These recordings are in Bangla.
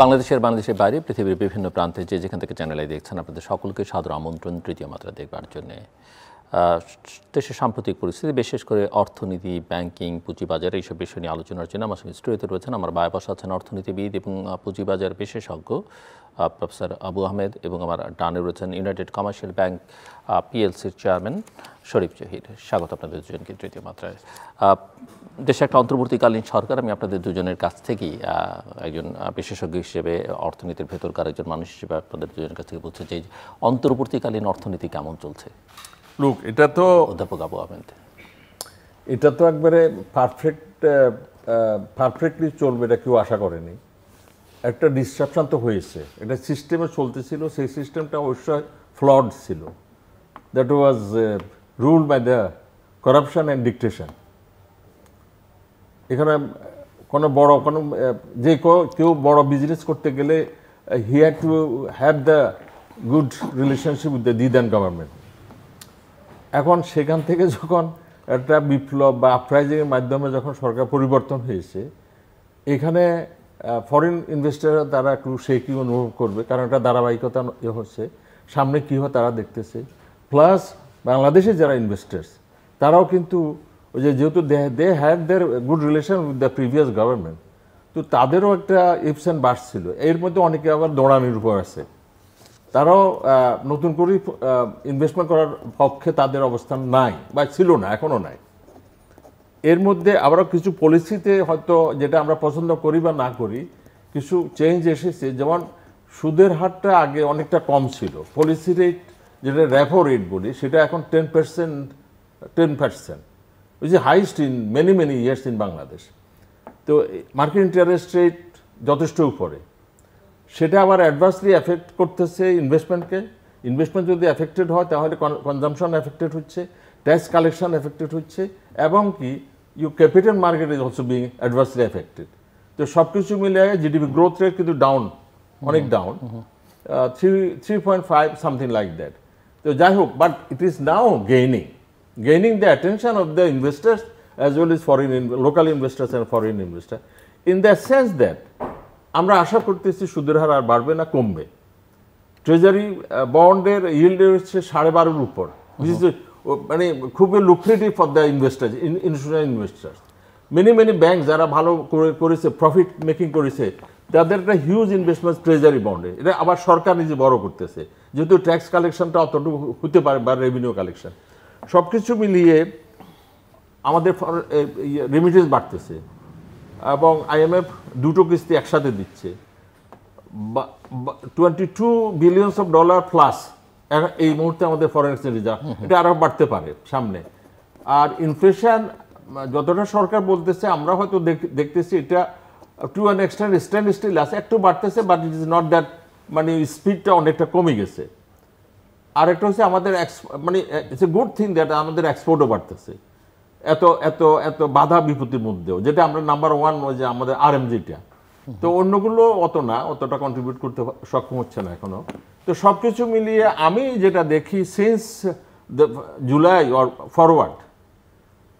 বাংলাদেশের বাইরে পৃথিবীর বিভিন্ন প্রান্তে যেখান থেকে চ্যানেলে দেখছেন আপনাদের সকলকে সাদর আমন্ত্রণ তৃতীয় মাত্রা দেখবার জন্য। দেশের সাম্প্রতিক পরিস্থিতি, বিশেষ করে অর্থনীতি, ব্যাংকিং, পুঁজিবাজার এইসব বিষয় নিয়ে আলোচনার জন্য আমার সঙ্গে স্টুডিওতে রয়েছেন আমার বায় বসা আছেন অর্থনীতিবিদ এবং পুঁজিবাজার বিশেষজ্ঞ প্রফেসর আবু আহমেদ, এবং আমার ডানে রয়েছেন ইউনাইটেড কমার্শিয়াল ব্যাংক পিএলসির চেয়ারম্যান শরীফ জহির। স্বাগত আপনাদের দুজনকে তৃতীয় মাত্রায়। দেশে একটা অন্তর্বর্তীকালীন সরকার। আমি আপনাদের দুজনের কাছ থেকেই একজন বিশেষজ্ঞ হিসেবে, অর্থনীতির ভেতরকার একজন মানুষ হিসেবে আপনাদের দুজনের কাছ থেকে বলছে যে অন্তর্বর্তীকালীন অর্থনীতি কেমন চলছে? লুক, এটা তো অধ্যাপক আবু আহমেদ, এটা তো একবারে পারফেক্টলি চলবে এটা কেউ আশা করেনি। একটা ডিসরাপশন তো হয়েছে, এটা সিস্টেমে চলতেছিল, সেই সিস্টেমটা অবশ্যই ফ্লড ছিল। That was ruled by the corruption and dictation. এখানে কেউ বড় বিজনেস করতে গেলে he had to have the good relationship with the দিদান গভর্নমেন্ট। এখন সেখান থেকে যখন একটা বিপ্লব বা আপরাইজিংয়ের মাধ্যমে যখন সরকার পরিবর্তন হয়েছে, এখানে ফরেন ইনভেস্টাররা তারা একটু কি অনুভব করবে, কারণ একটা ধারাবাহিকতা হচ্ছে, সামনে কী হয় তারা দেখতেছে। প্লাস বাংলাদেশে যারা ইনভেস্টার্স তারাও কিন্তু ওই যেহেতু they had their good relation with the previous government, তো তাদেরও একটা ইপস অ্যান্ড বার্স ছিল। এর মধ্যে অনেকে আবার দৌড়ানির উপর আছে, তারাও নতুন করে ইনভেস্টমেন্ট করার পক্ষে তাদের অবস্থান নাই বা ছিল না, এখনও নাই। এর মধ্যে আবারও কিছু পলিসিতে হয়তো যেটা আমরা পছন্দ করি বা না করি, কিছু চেঞ্জ এসেছে। যেমন সুদের হারটা আগে অনেকটা কম ছিল, পলিসি রেট যেটা রেপো রেট বলি সেটা এখন 10%, which is highest in many years in Bangladesh. তো মার্কেট ইন্টারেস্ট রেট যথেষ্ট উপরে, সেটা আবার অ্যাডভার্সলি এফেক্ট করতেছে ইনভেস্টমেন্টকে। ইনভেস্টমেন্ট যদি এফেক্টেড হয় তাহলে কনজামশন এফেক্টেড হচ্ছে, ট্যাক্স কালেকশন এফেক্টেড হচ্ছে, এবং কি capital market is also being adversely affected. তো সব কিছু মিলে জিডিপি গ্রোথ রেট কিন্তু ডাউন, অনেক ডাউন, 3.5 সামথিং লাইক দ্যাট। তো যাই হোক, but it is now gaining the attention of the investors as well as local investors and foreign investors, in the sense that আমরা আশা করতেছি সুদের হার আর বাড়বে না, কমবে। ট্রেজারি বন্ডের ইল্ড হচ্ছে 12.5-এর উপর, মানে খুবই lucrative for the investors, institutional investors. Many bank যারা ভালো করেছে, প্রফিট মেকিং করেছে, তাদের একটা হিউজ ইনভেস্টমেন্ট ট্রেজারি বন্ডে। এটা আবার সরকার নিজে বড় করতেছে, যেহেতু ট্যাক্স কালেকশনটা অতটুকু হতে পারে বা রেভিনিউ কালেকশন, সব কিছু মিলিয়ে আমাদের রেমিটেন্স বাড়তেছে, এবং IMF দুটো কিস্তি একসাথে দিচ্ছে, $22 বিলিয়ন প্লাস এই মুহূর্তে আমাদের ফরেন এক্সচেঞ্জ রিজার্ভ। এটা আরও বাড়তে পারে সামনে। আর ইনফ্লেশন যতটা সরকার বলতেছে, আমরা হয়তো দেখতেছি এটা টু অ্যান এক্সটেন্ট স্টিল আছে, একটু বাড়তেছে, but it is not that, মানে স্পিডটা অনেকটা কমে গেছে। আর একটা হচ্ছে আমাদের মানে it's a good thing that আমাদের এক্সপোর্টও বাড়তেছে এত এত এত বাধা বিপত্তির মধ্যেও, যেটা আমরা নাম্বার 1 যে আমাদের RMGটা। তো অন্যগুলো অতটা কন্ট্রিবিউট করতে সক্ষম হচ্ছে না এখনো। তো সব কিছু মিলিয়ে আমি যেটা দেখি, সিন্স জুলাই অর ফরওয়ার্ড,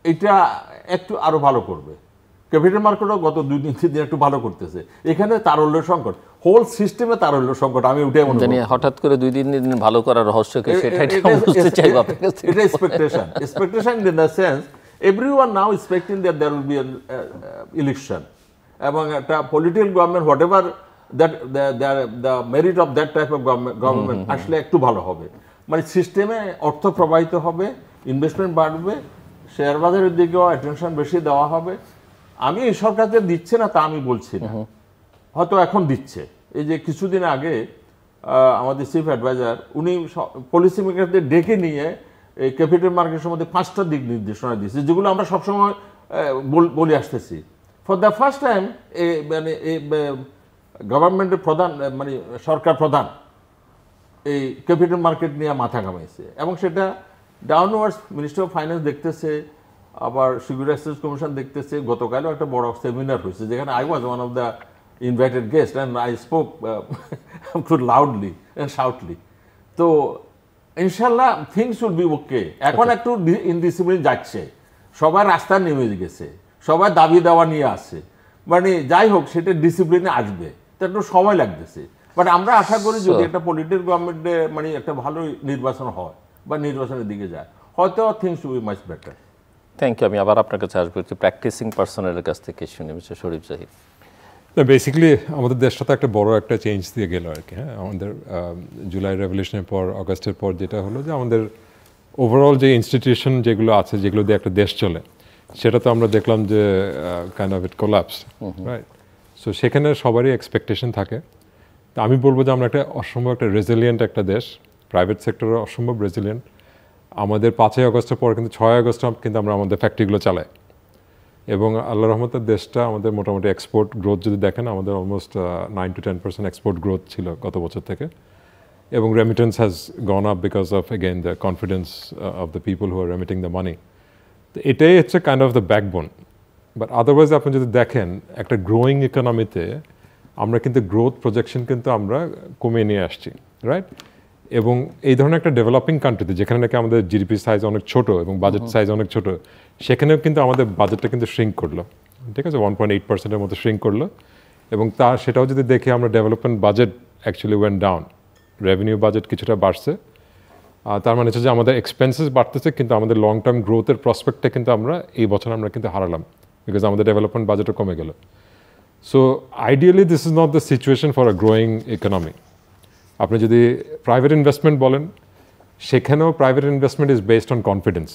এটা একটু আরো ভালো করবে। ক্যাপিটাল মার্কেটও গত 2-3 দিন একটু ভালো করতেছে। এখানে তারল্য সংকট, হোল সিস্টেমে তারল্য সংকট, আমি ওটাই মনে করি। হঠাৎ করে 2-3 দিন ভালো করার রহস্য কি, সেটাই বুঝতে চাই। এটা expectation in the sense everyone now expecting that there will be an election, এবং একটা political government, what ever that the merit of that type of government আসলে একটু ভালো হবে। মানে সিস্টেমে অর্থ প্রবাহিত হবে, ইনভেস্টমেন্ট বাড়বে, শেয়ার বাজারের দিকেও অ্যাটেনশন বেশি দেওয়া হবে। আমি এই সরকারকে দিচ্ছে না তা আমি বলছি না, হয়তো এখন দিচ্ছে। এই যে কিছুদিন আগে আমাদের চিফ অ্যাডভাইজার উনি পলিসি মেকারদের ডেকে নিয়ে এই ক্যাপিটাল মার্কেট সম্বন্ধে 5টা দিক নির্দেশনা দিয়েছে, যেগুলো আমরা সবসময় বলে আসতেছি। ফর দ্য ফার্স্ট টাইম মানে গভর্নমেন্টের প্রধান, মানে সরকার প্রধান এই ক্যাপিটাল মার্কেট নিয়ে মাথা ঘামাইছে, এবং সেটা ডাউনওয়ার্ডস মিনিস্টার অফ ফাইন্যান্স দেখতেছে, আবার সিকিউরিটি এক্সচেঞ্জ কমিশন দেখতেছে। গতকালও একটা বড় সেমিনার হয়েছে, যেখানে I was one of the invited guest and I spoke খুব লাউডলি অ্যান্ড শাউটলি। তো ইনশাল্লাহ থিংস উইল বি ওকে। এখন একটু ইনডিসিপ্লিন যাচ্ছে, সবাই রাস্তায় নেমে গেছে, সবাই দাবি দাওয়া নিয়ে আসছে, মানে যাই হোক সেটা ডিসিপ্লিনে আসবে। তো একটু সময় লাগতেছে। বাট আমরা আশা করি যদি একটা পলিটিক্যাল গভর্নমেন্টে মানে একটা ভালো নির্বাচন হয় বা নির্বাচনের দিকে যায়, হয়তো things will be much better. Thank you. আমি আবার আপনার কাছে আসবো, একটু প্র্যাকটিসিং পার্সনের কাছ থেকে শুনি, মিস্টার শরীফ জাহিদ। বেসিক্যালি আমাদের দেশটা তো একটা বড় একটা চেঞ্জ দিয়ে গেল আর কি। হ্যাঁ, আমাদের জুলাই রেভলিউশনের পর, অগাস্টের পর যেটা হলো যে আমাদের ওভারঅল যে ইনস্টিটিউশন যেগুলো আছে, যেগুলো দিয়ে একটা দেশ চলে, সেটা তো আমরা দেখলাম যে kind of it collapse, right? So সেখানে সবারই এক্সপেকটেশন থাকে। তো আমি বলবো যে আমরা একটা অসম্ভব একটা রেজিলিয়েন্ট একটা দেশ, প্রাইভেট সেক্টরও অসম্ভব রেজিলিয়েন্ট। আমাদের 5ই আগস্টের পর কিন্তু 6ই আগস্ট কিন্তু আমরা আমাদের ফ্যাক্টরিগুলো চালাই, এবং আল্লাহ রহমতের দেশটা আমাদের মোটামুটি এক্সপোর্ট গ্রোথ যদি দেখেন, আমাদের অলমোস্ট 9 to 10% এক্সপোর্ট গ্রোথ ছিল গত বছর থেকে, এবং remittance has gone up because of again the confidence of the people who are remitting the money. তো এটাই হচ্ছে kind of the backbone. But otherwise আপনি যদি দেখেন একটা গ্রোয়িং ইকোনমিতে আমরা কিন্তু গ্রোথ প্রজেকশন কিন্তু আমরা কমিয়ে নিয়ে আসছি, রাইট? এবং এই ধরনের একটা ডেভেলপিং কান্ট্রিতে যেখানে নাকি আমাদের জিডিপি সাইজ অনেক ছোট এবং বাজেট সাইজ অনেক ছোট, সেখানেও কিন্তু আমাদের বাজেটটা কিন্তু শ্রিঙ্ক করলো, ঠিক আছে, 1.8%-এর মতো শ্রিঙ্ক করলো। এবং সেটাও যদি দেখি আমরা development budget actually went down, revenue budget কিছুটা বাড়ছে। তার মানে হচ্ছে যে আমাদের এক্সপেন্সেস বাড়তেছে, কিন্তু আমাদের লং টার্ম গ্রোথের প্রসপেক্টটা কিন্তু আমরা এই বছর আমরা কিন্তু হারালাম, বিকজ আমাদের ডেভেলপমেন্ট বাজেটও কমে গেল। So ideally this is not the situation for a growing economy. আপনি যদি প্রাইভেট ইনভেস্টমেন্ট বলেন, সেখানেও private investment is based on confidence.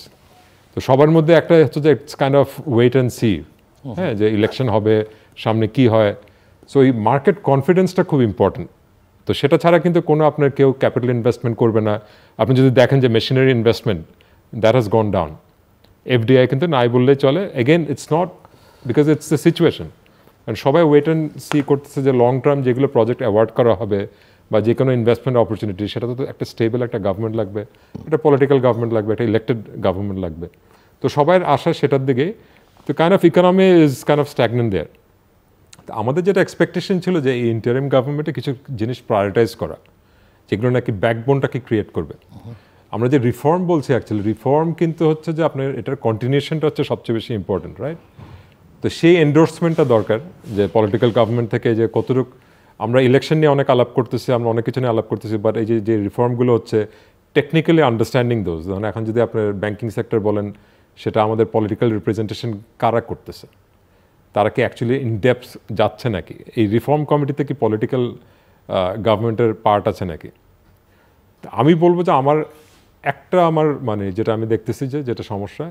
তো সবার মধ্যে একটা হচ্ছে যে it's kind of wait and see, হ্যাঁ, যে ইলেকশন হবে, সামনে কি হয়। সো এই মার্কেট কনফিডেন্সটা খুব ইম্পর্টেন্ট। তো সেটা ছাড়া কিন্তু কোনো আপনার কেউ ক্যাপিটাল ইনভেস্টমেন্ট করবে না। আপনি যদি দেখেন যে machinery investment, that has gone down. FDI কিন্তু নাই বললেই চলে। Again it's not because it's the situation, and সবাই ওয়েট অ্যান্ড সি করতেছে যে লং টার্ম যেগুলো প্রজেক্ট অ্যাওয়ার্ড করা হবে বা যে কোনো ইনভেস্টমেন্ট অপরচুনিটি, সেটা তো একটা স্টেবল একটা গভর্নমেন্ট লাগবে, একটা পলিটিক্যাল গভর্নমেন্ট লাগবে, একটা ইলেক্টেড গভর্নমেন্ট লাগবে। তো সবার আশা সেটার দিকেই। তো kind of economy is kind of stagnant there. তো আমাদের যেটা এক্সপেকটেশন ছিল যে এই ইন্টারিম গভর্নমেন্টে কিছু জিনিস প্রায়োরিটাইজ করা, যেগুলো নাকি ব্যাকবোনটাকে ক্রিয়েট করবে। আমরা যে রিফর্ম বলছি, অ্যাকচুয়ালি রিফর্ম কিন্তু হচ্ছে যে আপনার এটার কন্টিনিউশনটা হচ্ছে সবচেয়ে বেশি ইম্পর্টেন্ট, রাইট? তো সেই এন্ডোর্সমেন্টটা দরকার, যে পলিটিক্যাল গভর্নমেন্ট থেকে যে কতটুকু আমরা ইলেকশন নিয়ে অনেক আলাপ করতেছি, আমরা অনেক কিছু নিয়ে আলাপ করতেছি, বাট এই যে রিফর্মগুলো হচ্ছে টেকনিক্যালি আন্ডারস্ট্যান্ডিং দোজ। ধরুন এখন যদি আপনার ব্যাংকিং সেক্টর বলেন, সেটা আমাদের পলিটিক্যাল রিপ্রেজেন্টেশন কারা করতেছে, তারা কি অ্যাকচুয়ালি ইনডেপথ যাচ্ছে নাকি, এই রিফর্ম কমিটিতে কি পলিটিক্যাল গভর্নমেন্টের পার্ট আছে নাকি। আমি বলবো যে আমার মানে যেটা আমি দেখতেছি যে যেটা সমস্যা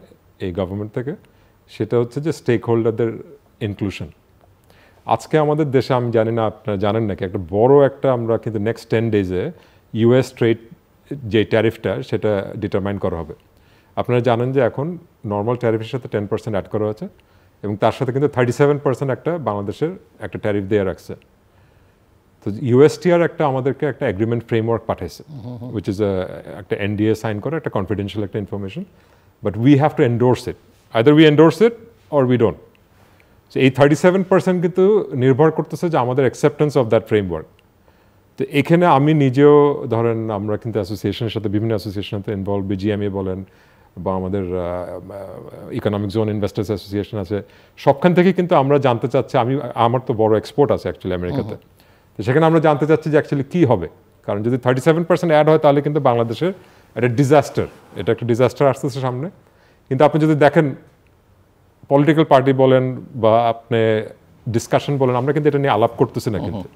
এই গভর্নমেন্ট থেকে, সেটা হচ্ছে যে স্টেক হোল্ডারদের ইনক্লুশন। আজকে আমাদের দেশে, আমি জানি না আপনারা জানেন নাকি, একটা বড় একটা আমরা কিন্তু নেক্সট 10 days-এ ইউএস ট্রেড যে ট্যারিফটা সেটা ডিটারমাইন করা হবে। আপনারা জানেন যে এখন নর্মাল ট্যারিফের সাথে 10% অ্যাড করা হয়েছে, এবং তার সাথে কিন্তু 37% একটা বাংলাদেশের একটা ট্যারিফ দিয়ে রাখছে। তো ইউএসটিআর একটা আমাদেরকে একটা এগ্রিমেন্ট ফ্রেমওয়ার্ক পাঠাইছে, উইচ ইজ একটা এনডিএ সাইন করা, একটা কনফিডেন্সিয়াল একটা information, but we have to endorse it. Either we endorse it or we don't. এই 37% কিন্তু নির্ভর করতেছে যে আমাদের অ্যাকসেপ্টেন্স অফ দ্যাট ফ্রেমওয়ার্ক। তো এখানে আমি নিজেও ধরেন, আমরা কিন্তু অ্যাসোসিয়েশনের সাথে, বিভিন্ন অ্যাসোসিয়েশনের সাথে ইনভলভ, বিজিএমএ বলেন বা আমাদের ইকোনমিক জোন ইনভেস্টার্স অ্যাসোসিয়েশন আছে, সবখান থেকে কিন্তু আমরা জানতে চাচ্ছি, আমার তো বড় এক্সপোর্ট আছে অ্যাকচুয়ালি আমেরিকাতে, তো সেখানে আমরা জানতে চাচ্ছি যে অ্যাকচুয়ালি কী হবে। কারণ যদি 37% অ্যাড হয়, তাহলে কিন্তু বাংলাদেশের একটা ডিজাস্টার, এটা একটা ডিজাস্টার আসতেছে সামনে। কিন্তু আপনি যদি দেখেন পলিটিক্যাল পার্টি বলেন বা আপনি ডিসকাশন বলেন, আমরা কিন্তু এটা নিয়ে আলাপ করতেছি না কিন্তু।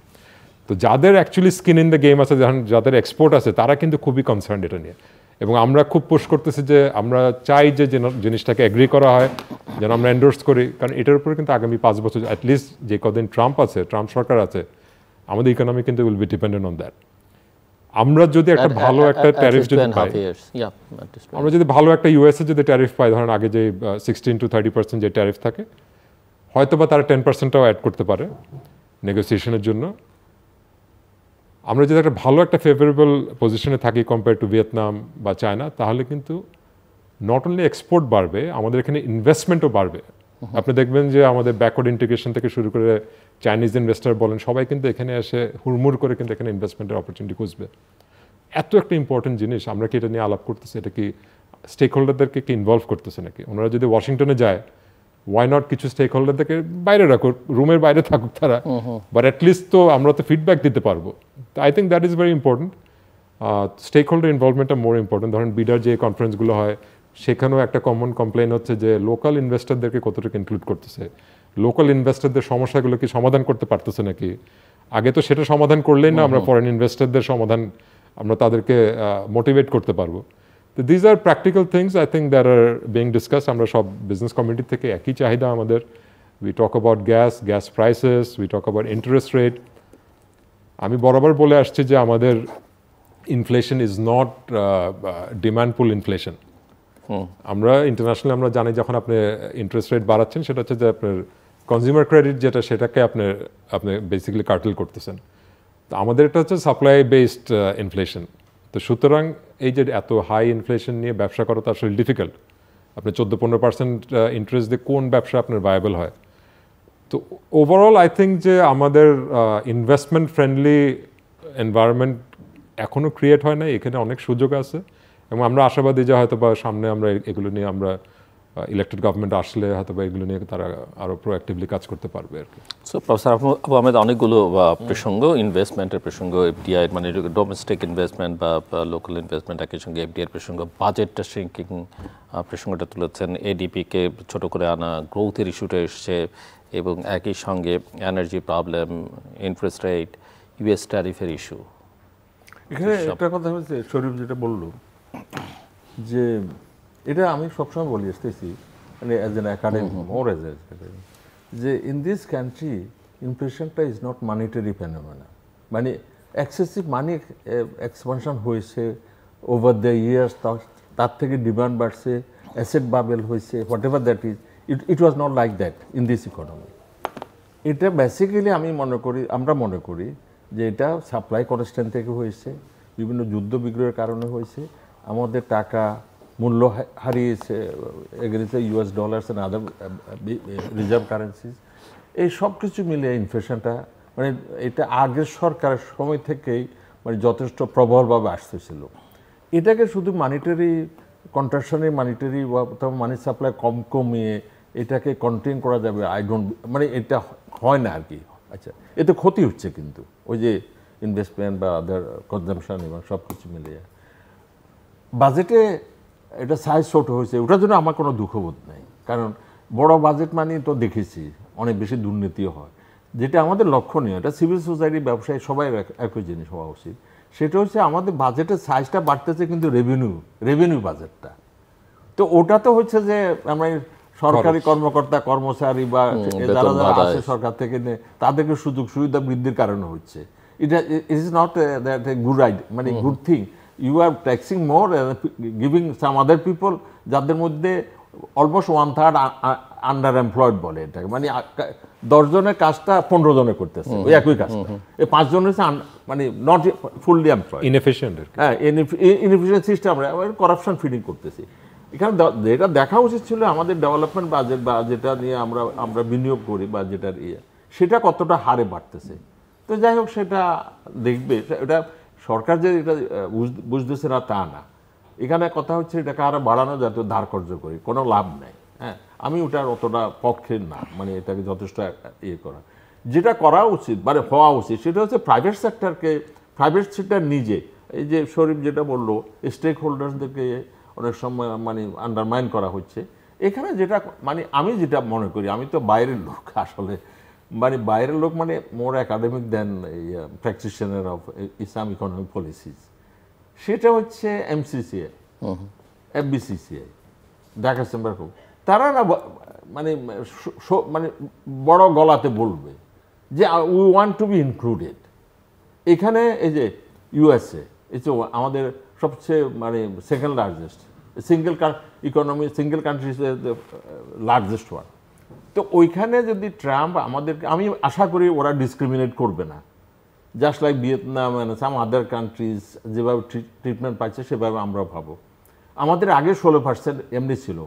তো যাদের actually skin in the game আছে, যাদের এক্সপোর্ট আছে, তারা কিন্তু খুবই কনসার্ন এটা নিয়ে, এবং আমরা খুব পুশ করতেছি যে আমরা চাই যে জিনিসটাকে এগ্রি করা হয়, যেন আমরা এন্ডোর্স করি। কারণ এটার উপরে কিন্তু আগামী 5 বছর অ্যাটলিস্ট যে কদিন ট্রাম্প সরকার আছে, আমাদের ইকোনমি কিন্তু will be dependent on that. আমরা যদি একটা ভালো একটা ট্যারিফ যদি পাই, আমরা যদি ভালো একটা ইউএসএ যদি ট্যারিফ পাই, ধরেন আগে যে 16 to 30% যে ট্যারিফ থাকে, হয়তো বা তারা 10%টাও অ্যাড করতে পারে নেগোসিয়েশনের জন্য। আমরা যদি একটা ভালো একটা ফেভারেবল পজিশনে থাকি কম্পেয়ার টু ভিয়েতনাম বা চায়না, তাহলে কিন্তু নট অনলি এক্সপোর্ট বাড়বে, আমাদের এখানে ইনভেস্টমেন্টও বাড়বে। আপনি দেখবেন যে আমাদের ব্যাকওয়ার্ড ইন্টিগ্রেশন থেকে শুরু করে চাইনিজ ইনভেস্টার বলেন, সবাই কিন্তু এখানে এসে হুড়মুড় করে কিন্তু এখানে ইনভেস্টমেন্টের অপরচুনিটি খুঁজবে। এত একটা ইম্পর্টেন্ট জিনিস, আমরা কি এটা নিয়ে আলাপ করতেছি? এটা কি স্টেক হোল্ডারদেরকে কি ইনভলভ করতেছে নাকি? ওনারা যদি ওয়াশিংটনে যায়, ওয়াই নট কিছু স্টেক হোল্ডারদেরকে বাইরে রাখো, রুমের বাইরে থাকুক তারা, বাট অ্যাটলিস্ট তো আমরা তো ফিডব্যাক দিতে পারবো। তো I think that is very important. Stake holder ইনভলভমেন্টটা মোর ইম্পর্টেন্ট। ধরেন বিডার যে কনফারেন্সগুলো হয় সেখানেও একটা কমন কমপ্লেন হচ্ছে যে লোকাল ইনভেস্টরদেরকে কতটুকু ইনক্লুড করতেছে, লোকাল ইনভেস্টরদের সমস্যাগুলো কি সমাধান করতে পারতেছে নাকি। আগে তো সেটা সমাধান করলেই না আমরা ফরেন ইনভেস্টরদের সমাধান আমরা তাদেরকে মোটিভেট করতে পারবো। তো these are practical things I think that are being discuss. আমরা সব বিজনেস কমিউনিটি থেকে একই চাহিদা আমাদের। We talk about gas prices, we talk about interest rate. আমি বরাবর বলে আসছি যে আমাদের inflation is not demand pool inflation. আমরা ইন্টারন্যাশনালি আমরা জানি যখন আপনি ইন্টারেস্ট রেট বাড়াচ্ছেন সেটা হচ্ছে যে আপনার কনজিউমার ক্রেডিট যেটা সেটাকে আপনি বেসিক্যালি কার্টেল করতেছেন। তো আমাদের এটা হচ্ছে সাপ্লাই বেসড ইনফ্লেশন। তো সুতরাং এই যে এত হাই ইনফ্লেশন নিয়ে ব্যবসা করা তো আসলে ডিফিকাল্ট। আপনি 14-15% ইন্টারেস্ট দিয়ে কোন ব্যবসা আপনার ভায়াবল হয়। তো ওভারঅল আই থিঙ্ক যে আমাদের ইনভেস্টমেন্ট ফ্রেন্ডলি এনভায়রনমেন্ট এখনও ক্রিয়েট হয় না, এখানে অনেক সুযোগ আছে এবং আমরা আশাবাদী যে হয়তো বা সামনে আমরা এগুলো নিয়ে আমরা ইলেক্টেড গভর্নমেন্ট আসলে হয়তো বা এগুলো নিয়ে তারা আরও প্রোঅ্যাক্টিভলি কাজ করতে পারবে আর কি। সো প্রফেসর আবু আহমেদ, অনেকগুলো প্রসঙ্গ, ইনভেস্টমেন্টের প্রসঙ্গ, এফডিআই মানে ডোমেস্টিক ইনভেস্টমেন্ট বা লোকাল ইনভেস্টমেন্ট, একই সঙ্গে এফডিআই প্রসঙ্গ, বাজেটটা শ্রিঙ্কিং প্রসঙ্গটা তুলেছেন, এডিপিকে ছোট করে আনা, গ্রোথের ইস্যুটা এসছে এবং একই সঙ্গে energy problem, interest rate, US ট্যারিফের ইস্যু। এখানে একটা কথা হচ্ছে শরীফ যেটা বললো যে এটা আমি সবসময় বলি আসতেছি মানে as an academy more as academy যে ইন দিস কান্ট্রি ইনফ্লেশনটা ইজ নট মানিটারি ফেনোমেনা। মানে এক্সেসিভ মানি এক্সপানশন হয়েছে ওভার দ্য ইয়ার্স, তার থেকে ডিমান্ড বাড়ছে, অ্যাসেট বাবেল হয়েছে, whatever that is, it was not like that in this economy. এটা বেসিক্যালি আমরা মনে করি যে এটা সাপ্লাই কনস্ট্যান্ট থেকে হয়েছে, বিভিন্ন যুদ্ধ বিগ্রহের কারণে হয়েছে, আমাদের টাকা মূল্য হারিয়েছে against US dollars and other reserve currencies. এই সব কিছু মিলে ইনফ্লেশনটা মানে এটা আগের সরকারের সময় থেকেই মানে যথেষ্ট প্রবলভাবে আসতেছিল। এটাকে শুধু মানিটারি কন্ট্রাকশনে মানিটারি মানি সাপ্লাই কমিয়ে এটাকে কন্টেইন করা যাবে মানে এটা হয় না আর কি। আচ্ছা, এতে ক্ষতি হচ্ছে কিন্তু ওই যে ইনভেস্টমেন্ট বা আদার কনজামশন এবং সব কিছু মিলিয়ে বাজেটে এটা সাইজ ছোট হয়েছে, ওটার জন্য আমার কোনো দুঃখবোধ নেই। কারণ বড় বাজেট মানে তো দেখেছি অনেক বেশি দুর্নীতিও হয়। যেটা আমাদের লক্ষণীয়, এটা সিভিল সোসাইটি ব্যবসায়ী সবাই একই জিনিস হওয়া উচিত, সেটা হচ্ছে আমাদের বাজেটের সাইজটা বাড়তেছে কিন্তু রেভিনিউ বাজেটটা তো ওটা তো হচ্ছে যে আমরা সরকারি কর্মকর্তা কর্মচারী বা যারা যারা আছে সরকার থেকে তাদেরকে সুযোগ সুবিধা বৃদ্ধির কারণে হচ্ছে। এটা is not that a good idea, মানে good thing. You are taxing more, giving some other people যাদের মধ্যে অলমোস্ট 1/3 আন্ডার এমপ্লয়েড বলে এটাকে, মানে 10 জনের কাজটা 15 জনে করতেছে ওই একই কাজটা। এই 5 জন হচ্ছে মানে নট ফুললি এমপ্লয়েড, ইনএফিশিয়েন্ট। হ্যাঁ, ইনএফিশিয়েন্ট সিস্টেম, আমরা করাপশন ফিডিং করতেছি। এখানে যেটা দেখা উচিত ছিল আমাদের ডেভেলপমেন্ট বাজেট বা যেটা নিয়ে আমরা বিনিয়োগ করি বা যেটার সেটা কতটা হারে বাড়তেছে। তো যাই হোক, সেটা দেখবে, এটা সরকার যে এটা বুঝতেছে না তা না। এখানে কথা হচ্ছে এটাকে আরো বাড়ানো যাতে ধার কর্য করি, কোনো লাভ নেই। হ্যাঁ, আমি ওটার অতটা পক্ষে না, মানে এটাকে যথেষ্ট করা। যেটা করা উচিত মানে হওয়া উচিত সেটা হচ্ছে প্রাইভেট সেক্টর নিজে, এই যে শরীফ যেটা বললো স্টেক হোল্ডার্সদেরকে অনেক সময় মানে আন্ডারমাইন করা হচ্ছে। এখানে যেটা মানে আমি যেটা মনে করি, আমি তো বাইরের লোক আসলে, মানে বাইরের লোক মানে more academic then practitioner of Islam economic policies, সেটা হচ্ছে MCCI, FBCCI, Dhaka chamber of, তারা না মানে মানে বড় গলাতে বলবে যে we want to be included. এখানে এই যে ইউএসএ আমাদের সবচেয়ে মানে second largest single country, largest one. তো ওইখানে যদি ট্রাম্প আমাদেরকে, আমি আশা করি ওরা ডিসক্রিমিনেট করবে না, just like Vietnam and some other countries যেভাবে ট্রিটমেন্ট পাচ্ছে সেভাবে আমরা ভাবো। আমাদের আগে 16% এমনি ছিল,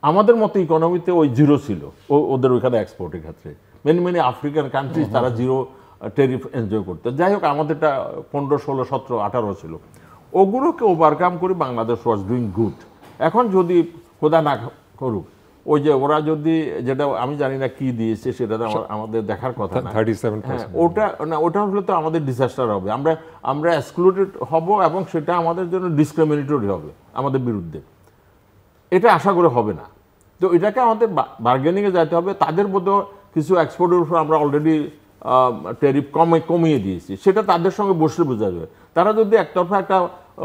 আমাদের মতো ইকোনমিতে ওই 0 ছিল ওদের ওইখানে এক্সপোর্টের ক্ষেত্রে। মেনি আফ্রিকান কান্ট্রিজ তারা 0 ট্যারিফ এনজয় করতো। যাই হোক, আমাদেরটা 15, 16, 17, 18 ছিল। ওগুলোকে ওভারকাম করে বাংলাদেশ ওয়াজ ডুইং গুড। এখন যদি খোদা না করুক ওই যে ওরা যদি, যেটা আমি জানি না কি দিয়েছে সেটা তো আমাদের দেখার কথা না, 37%। ওটা হলে তো আমাদের ডিজাস্টার হবে, আমরা এক্সক্লুডেড হব এবং সেটা আমাদের জন্য ডিসক্রিমিনেটরি হবে আমাদের বিরুদ্ধে। এটা আশা করে হবে না। তো এটাকে আমাদের বার্গেনিংয়ে যেতে হবে। তাদের মধ্যে কিছু এক্সপোর্টের উপর আমরা অলরেডি ট্যারিফ কমিয়ে দিয়েছি, সেটা তাদের সঙ্গে বসলে বোঝা যাবে। তারা যদি একতরফা একটা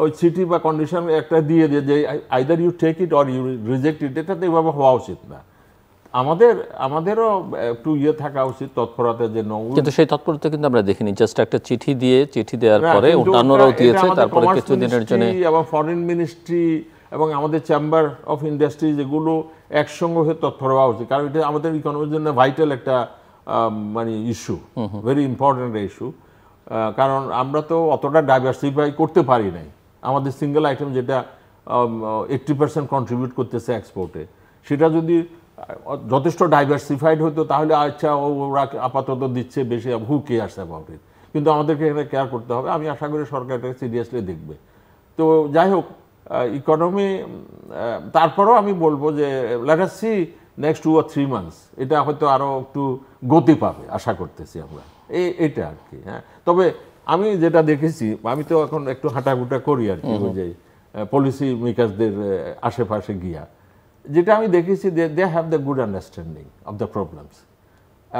ওই চিঠি বা কন্ডিশন একটা দিয়ে যে either you take it or you reject it, এটা তো এভাবে হওয়া উচিত না। আমাদেরও একটু থাকা উচিত তৎপরতা, যে কিন্তু সেই তৎপরতা কিন্তু আমরা দেখিনি। জাস্ট একটা চিঠি দেওয়ার পরে অন্যান্যরাও দিয়েছে, তারপরে কিছুদিনের জন্য এবং ফরেন মিনিস্ট্রি এবং আমাদের চেম্বার অফ ইন্ডাস্ট্রি যেগুলো একসঙ্গে হয়ে তৎপর হওয়া উচিত, কারণ এটা আমাদের ইকোনমির জন্য ভাইটাল একটা মানে ইস্যু, ভেরি ইম্পর্টেন্ট ইস্যু। কারণ আমরা তো অতটা ডাইভার্সিফাই করতে পারি নাই। আমাদের সিঙ্গেল আইটেম যেটা 80% কন্ট্রিবিউট করতেছে এক্সপোর্টে, সেটা যদি যথেষ্ট ডাইভার্সিফাইড হতো তাহলে আচ্ছা ওরা আপাতত দিচ্ছে বেশি, হু কেয়ারস অ্যাবাউট ইট। কিন্তু আমাদেরকে এখানে কেয়ার করতে হবে। আমি আশা করি সরকার এটাকে সিরিয়াসলি দেখবে। তো যাই হোক, ইকোনমি, তারপরেও আমি বলবো যে let us see next 2 or 3 months এটা হয়তো আরও একটু গতি পাবে আশা করতেছি আমরা, এটা আর কি। হ্যাঁ, তবে আমি যেটা দেখেছি, আমি তো এখন একটু হাঁটাগুটা করি আর কি, ওই যে পলিসি মেকারসদের আশেপাশে গিয়া, যেটা আমি দেখেছি they have the good understanding of the problems.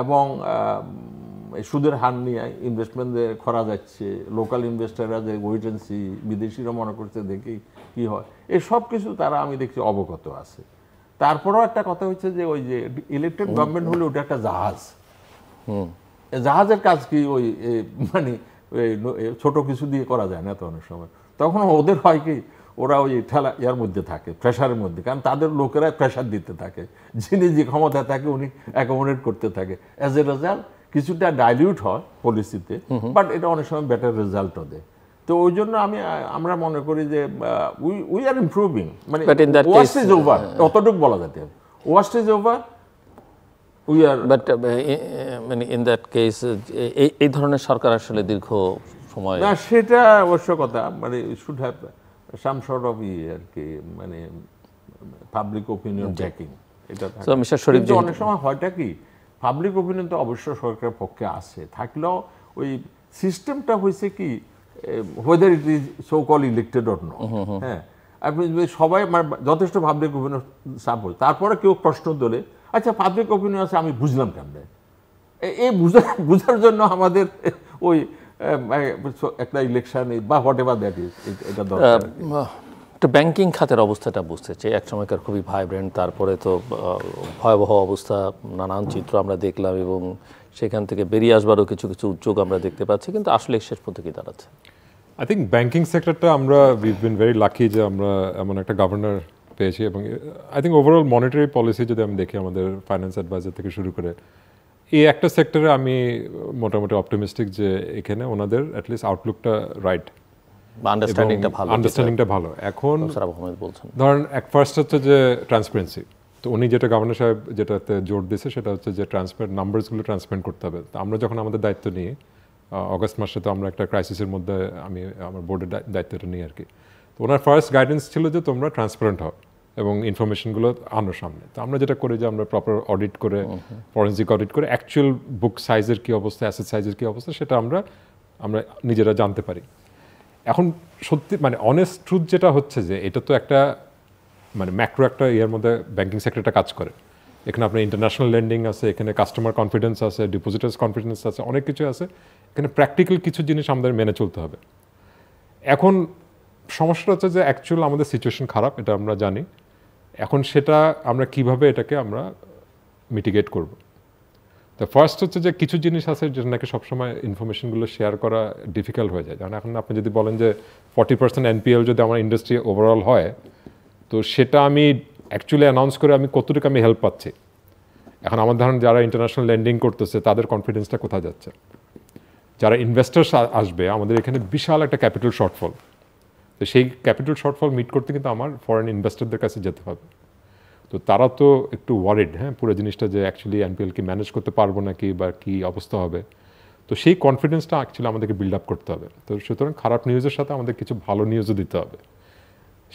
এবং সুদের হার নিয়ে ইনভেস্টমেন্ট করা যাচ্ছে, লোকাল ইনভেস্টাররা যে ওয়েট অ্যান্ড সি, বিদেশিরা মনে করছে দেখি কি হয়, এই সব কিছু তারা আমি দেখছি অবগত আছে। তারপরেও একটা কথা হচ্ছে যে ওই যে ইলেকটেড গভর্নমেন্ট হলে ওটা একটা জাহাজ, জাহাজের কাজ কি ওই মানে ছোট কিছু দিয়ে করা যায় না তো অনেক সময়। তখন ওদের হয় কি, ওরা ওই ঠেলা ইয়ার মধ্যে থাকে, প্রেশারের মধ্যে, কারণ তাদের লোকেরা প্রেশার দিতে থাকে, যিনি যে ক্ষমতা থাকে উনি অ্যাকোমোডেট করতে থাকে। অ্যাজ এ রেজাল্ট কিছুটা ডাইলিউট হয় পলিসিতে, বাট এটা অনেক সময় বেটার রেজাল্টও দেয়। তো ওই জন্য আমরা মনে করি যে উই আর ইমপ্রুভিং, মানে ওয়ার্স্ট ইজ ওভার, অতটুকু বলা যেতে হবে। Worst is over, we are. But মানে ইন দ্যাট কেস এই ধরনের সরকার আসলে দীর্ঘ সময় না, সেটা অবশ্য কথা, মানে should have some sort of আর কি, মানে পাবলিক ওপিনিয়ন ব্যাকিং। এটা কিন্তু অনেক সময় হয়টা কি, পাবলিক ওপিনিয়ন তো অবশ্য সরকারের পক্ষে আছে, থাকলেও ওই সিস্টেমটা হয়েছে কি, whether it is so called elected or not, হ্যাঁ, আপনি সবাই যথেষ্ট পাবলিক ওপিনিয়ন সাপোজ, তারপরে কেউ প্রশ্ন তোলে, আচ্ছা পাবলিক ওপিনিয়ন আছে আমি বুঝলাম কেমন, এই বুঝার জন্য আমাদের ওই একটা ইলেকশন বা হোয়াট এভার দ্যাট ইজ, এটা দরকার। তো ব্যাংকিং খাতের অবস্থাটা বুঝতে চাই। এক সময়কার খুবই ভাইব্রেন্ট, তারপরে তো ভয়াবহ অবস্থা, নানান চিত্র আমরা দেখলাম এবং সেখান থেকে বেরিয়ে আসবারও কিছু কিছু উদ্যোগ আমরা দেখতে পাচ্ছি, কিন্তু আসলে শেষ পর্যন্ত কি দাঁড়াচ্ছে? আই থিঙ্ক ব্যাংকিং সেক্টরটা আমরা উইভ বিন ভেরি লাকি যে আমরা এমন একটা গভর্নর পেয়েছি, এবং I think overall monetary policy যদি আমি দেখি আমাদের ফাইন্যান্স অ্যাডভাইজার থেকে শুরু করে এই একটা সেক্টরে আমি মোটামুটি অপটিমিস্টিক যে এখানে ওনাদের অ্যাটলিস্ট আউটলুকটা রাইট, আন্ডারস্ট্যান্ডিংটা ভালো। এখন ধরেন ফার্স্ট হচ্ছে যে ট্রান্সপারেন্সি, তো উনি যেটা গভর্নর সাহেব যেটাতে জোর দিয়েছে সেটা হচ্ছে যে ট্রান্সপারেন্ট নাম্বারসগুলো ট্রান্সপারেন্ট করতে হবে। তো আমরা যখন আমাদের দায়িত্ব নিই অগস্ট মাসে, তো আমরা একটা ক্রাইসিসের মধ্যে আমি আমার বোর্ডের দায়িত্বটা নিই আর কি। তো ওনার ফার্স্ট গাইডেন্স ছিল যে তোমরা ট্রান্সপারেন্ট হও এবং ইনফরমেশনগুলো আনো সামনে। তো আমরা যেটা করি যে আমরা প্রপার অডিট করে, ফরেন্সিক অডিট করে অ্যাকচুয়াল বুক সাইজের কী অবস্থা, অ্যাসেট সাইজের কী অবস্থা সেটা আমরা নিজেরা জানতে পারি। এখন সত্যি মানে অনেস্ট ট্রুথ যেটা হচ্ছে যে এটা তো একটা মানে ম্যাক্রো একটা ইয়ের মধ্যে ব্যাংকিং সেক্টরটা কাজ করে। এখানে আপনার ইন্টারন্যাশনাল লেন্ডিং আছে, এখানে কাস্টমার কনফিডেন্স আছে, ডিপোজিটার্স কনফিডেন্স আছে, অনেক কিছু আছে। এখানে প্র্যাকটিক্যাল কিছু জিনিস আমাদের মেনে চলতে হবে। এখন সমস্যাটা হচ্ছে যে অ্যাকচুয়াল আমাদের সিচুয়েশন খারাপ, এটা আমরা জানি। এখন সেটা আমরা কিভাবে এটাকে আমরা মিটিগেট করব। তো ফার্স্ট হচ্ছে যে কিছু জিনিস আছে যেটা নাকি সবসময় ইনফরমেশনগুলো শেয়ার করা ডিফিকাল্ট হয়ে যায়। কারণ এখন আপনি যদি বলেন যে 40% NPL যদি আমার ইন্ডাস্ট্রি ওভারঅল হয়, তো সেটা আমি অ্যাকচুয়ালি অ্যানাউন্স করে আমি কতটুকু আমি হেল্প পাচ্ছি। এখন আমার ধরেন যারা ইন্টারন্যাশনাল লেন্ডিং করতেছে তাদের কনফিডেন্সটা কোথায় যাচ্ছে, যারা ইনভেস্টার্স আসবে, আমাদের এখানে বিশাল একটা ক্যাপিটাল শর্টফল। তো সেই ক্যাপিটাল শর্টফল মিট করতে কিন্তু আমার ফরেন ইনভেস্টরদের কাছে যেতে হবে। তো তারা তো একটু ওয়ারিড, হ্যাঁ, পুরো জিনিসটা যে অ্যাকচুয়ালি NPL কি ম্যানেজ করতে পারবো নাকি বা কী অবস্থা হবে। তো সেই কনফিডেন্সটা অ্যাকচুয়ালি আমাদেরকে বিল্ড আপ করতে হবে। তো সুতরাং খারাপ নিউজের সাথে আমাদের কিছু ভালো নিউজও দিতে হবে।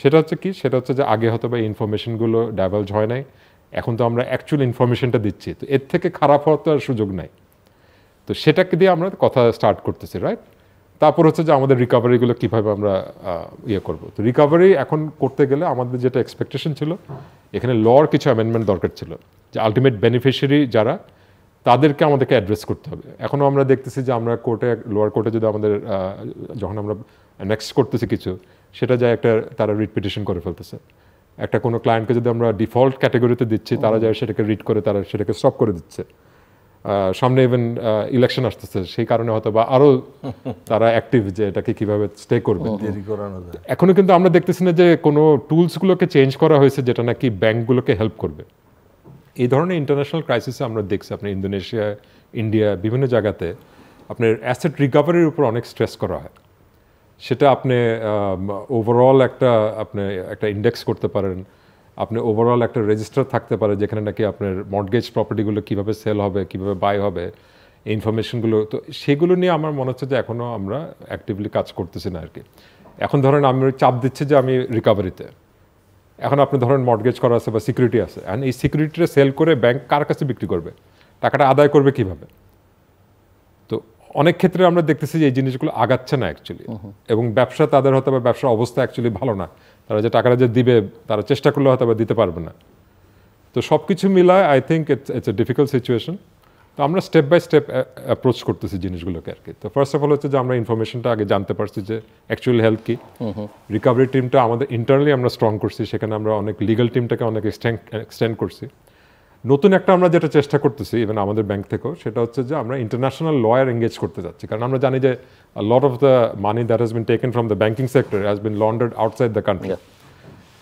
সেটা হচ্ছে কি, সেটা হচ্ছে যে আগে হয়তো বা ইনফরমেশনগুলো ডাইভালজ হয় নাই, এখন তো আমরা অ্যাকচুয়াল ইনফরমেশনটা দিচ্ছি, তো এর থেকে খারাপ হওয়ার তো আর সুযোগ নাই। তো সেটাকে দিয়ে আমরা কথা স্টার্ট করতেছি, রাইট? তারপর হচ্ছে যে আমাদের রিকভারিগুলো কীভাবে আমরা ইয়ে করবো। তো রিকভারি এখন করতে গেলে আমাদের যেটা এক্সপেকটেশন ছিল, এখানে লর কিছু অ্যামেন্ডমেন্ট দরকার ছিল, যে আলটিমেট বেনিফিশিয়ারি যারা, তাদেরকে আমাদেরকে অ্যাড্রেস করতে হবে। এখন আমরা দেখতেছি যে আমরা কোর্টে, লোয়ার কোর্টে যদি আমাদের যখন আমরা নেক্সট করতেছি কিছু, সেটা যায় একটা তারা রিট পিটিশন করে ফেলতেছে। একটা কোনো ক্লায়েন্টকে যদি আমরা ডিফল্ট ক্যাটাগরিতে দিচ্ছি, তারা যায় সেটাকে রিড করে তারা সেটাকে স্টপ করে দিচ্ছে। সামনে ইভেন ইলেকশন আসতেছে, সেই কারণে হয়তো বা আরও তারা অ্যাক্টিভ যে এটাকে কীভাবে স্টে করবে। এখনও কিন্তু আমরা দেখতেছি না যে কোনো টুলসগুলোকে চেঞ্জ করা হয়েছে যেটা নাকি ব্যাঙ্কগুলোকে হেল্প করবে। এই ধরনের ইন্টারন্যাশনাল ক্রাইসিসে আমরা দেখছি আপনার ইন্দোনেশিয়া, ইন্ডিয়া, বিভিন্ন জায়গাতে আপনার অ্যাসেট রিকভারির উপর অনেক স্ট্রেস করা হয়। সেটা আপনি ওভারঅল আপনি একটা ইন্ডেক্স করতে পারেন, আপনি ওভারঅল একটা রেজিস্টার থাকতে পারে যেখানে নাকি আপনার মর্টগেজ প্রপার্টিগুলো কীভাবে সেল হবে, কীভাবে বাই হবে, এই ইনফরমেশনগুলো। তো সেগুলো নিয়ে আমার মনে হচ্ছে যে এখনও আমরা অ্যাক্টিভলি কাজ করতেছি না আর কি। এখন ধরেন আমি চাপ দিচ্ছি যে আমি রিকভারিতে, এখন আপনি ধরেন মর্টগেজ করা আছে বা সিকিউরিটি আছে, এখন এই সিকিউরিটিটা সেল করে ব্যাংক কার কাছে বিক্রি করবে, টাকাটা আদায় করবে কিভাবে? তো অনেক ক্ষেত্রে আমরা দেখতেছি যে এই জিনিসগুলো আগাচ্ছে না অ্যাকচুয়ালি, এবং ব্যবসা তাদের হয়তো বা ব্যবসার অবস্থা অ্যাকচুয়ালি ভালো না, তারা যে টাকাটা যে দিবে তারা চেষ্টা করলে হয়তো বা দিতে পারবে না। তো সব কিছু মিলায় I think it's a difficult situation. তো আমরা স্টেপ বাই স্টেপ অ্যাপ্রোচ করতেছি জিনিসগুলোকে আর কি। তো ফার্স্ট অফ অল হচ্ছে যে আমরা ইনফরমেশনটা আগে জানতে পারছি যে অ্যাকচুয়াল হেলথ কি। রিকভারি টিমটা আমাদের ইন্টারনালি আমরা স্ট্রং করছি, সেখানে আমরা অনেক লিগাল টিমটাকে অনেক এক্সটেন্ড করছি। নতুন একটা আমরা যেটা চেষ্টা করতেছি ইভেন আমাদের ব্যাংক থেকেও, সেটা হচ্ছে যে আমরা ইন্টারন্যাশনাল লয়ার এঙ্গেজ করতে যাচ্ছি, কারণ আমরা জানি যে lot of the money that has been taken from the banking sector has been laundered outside the country.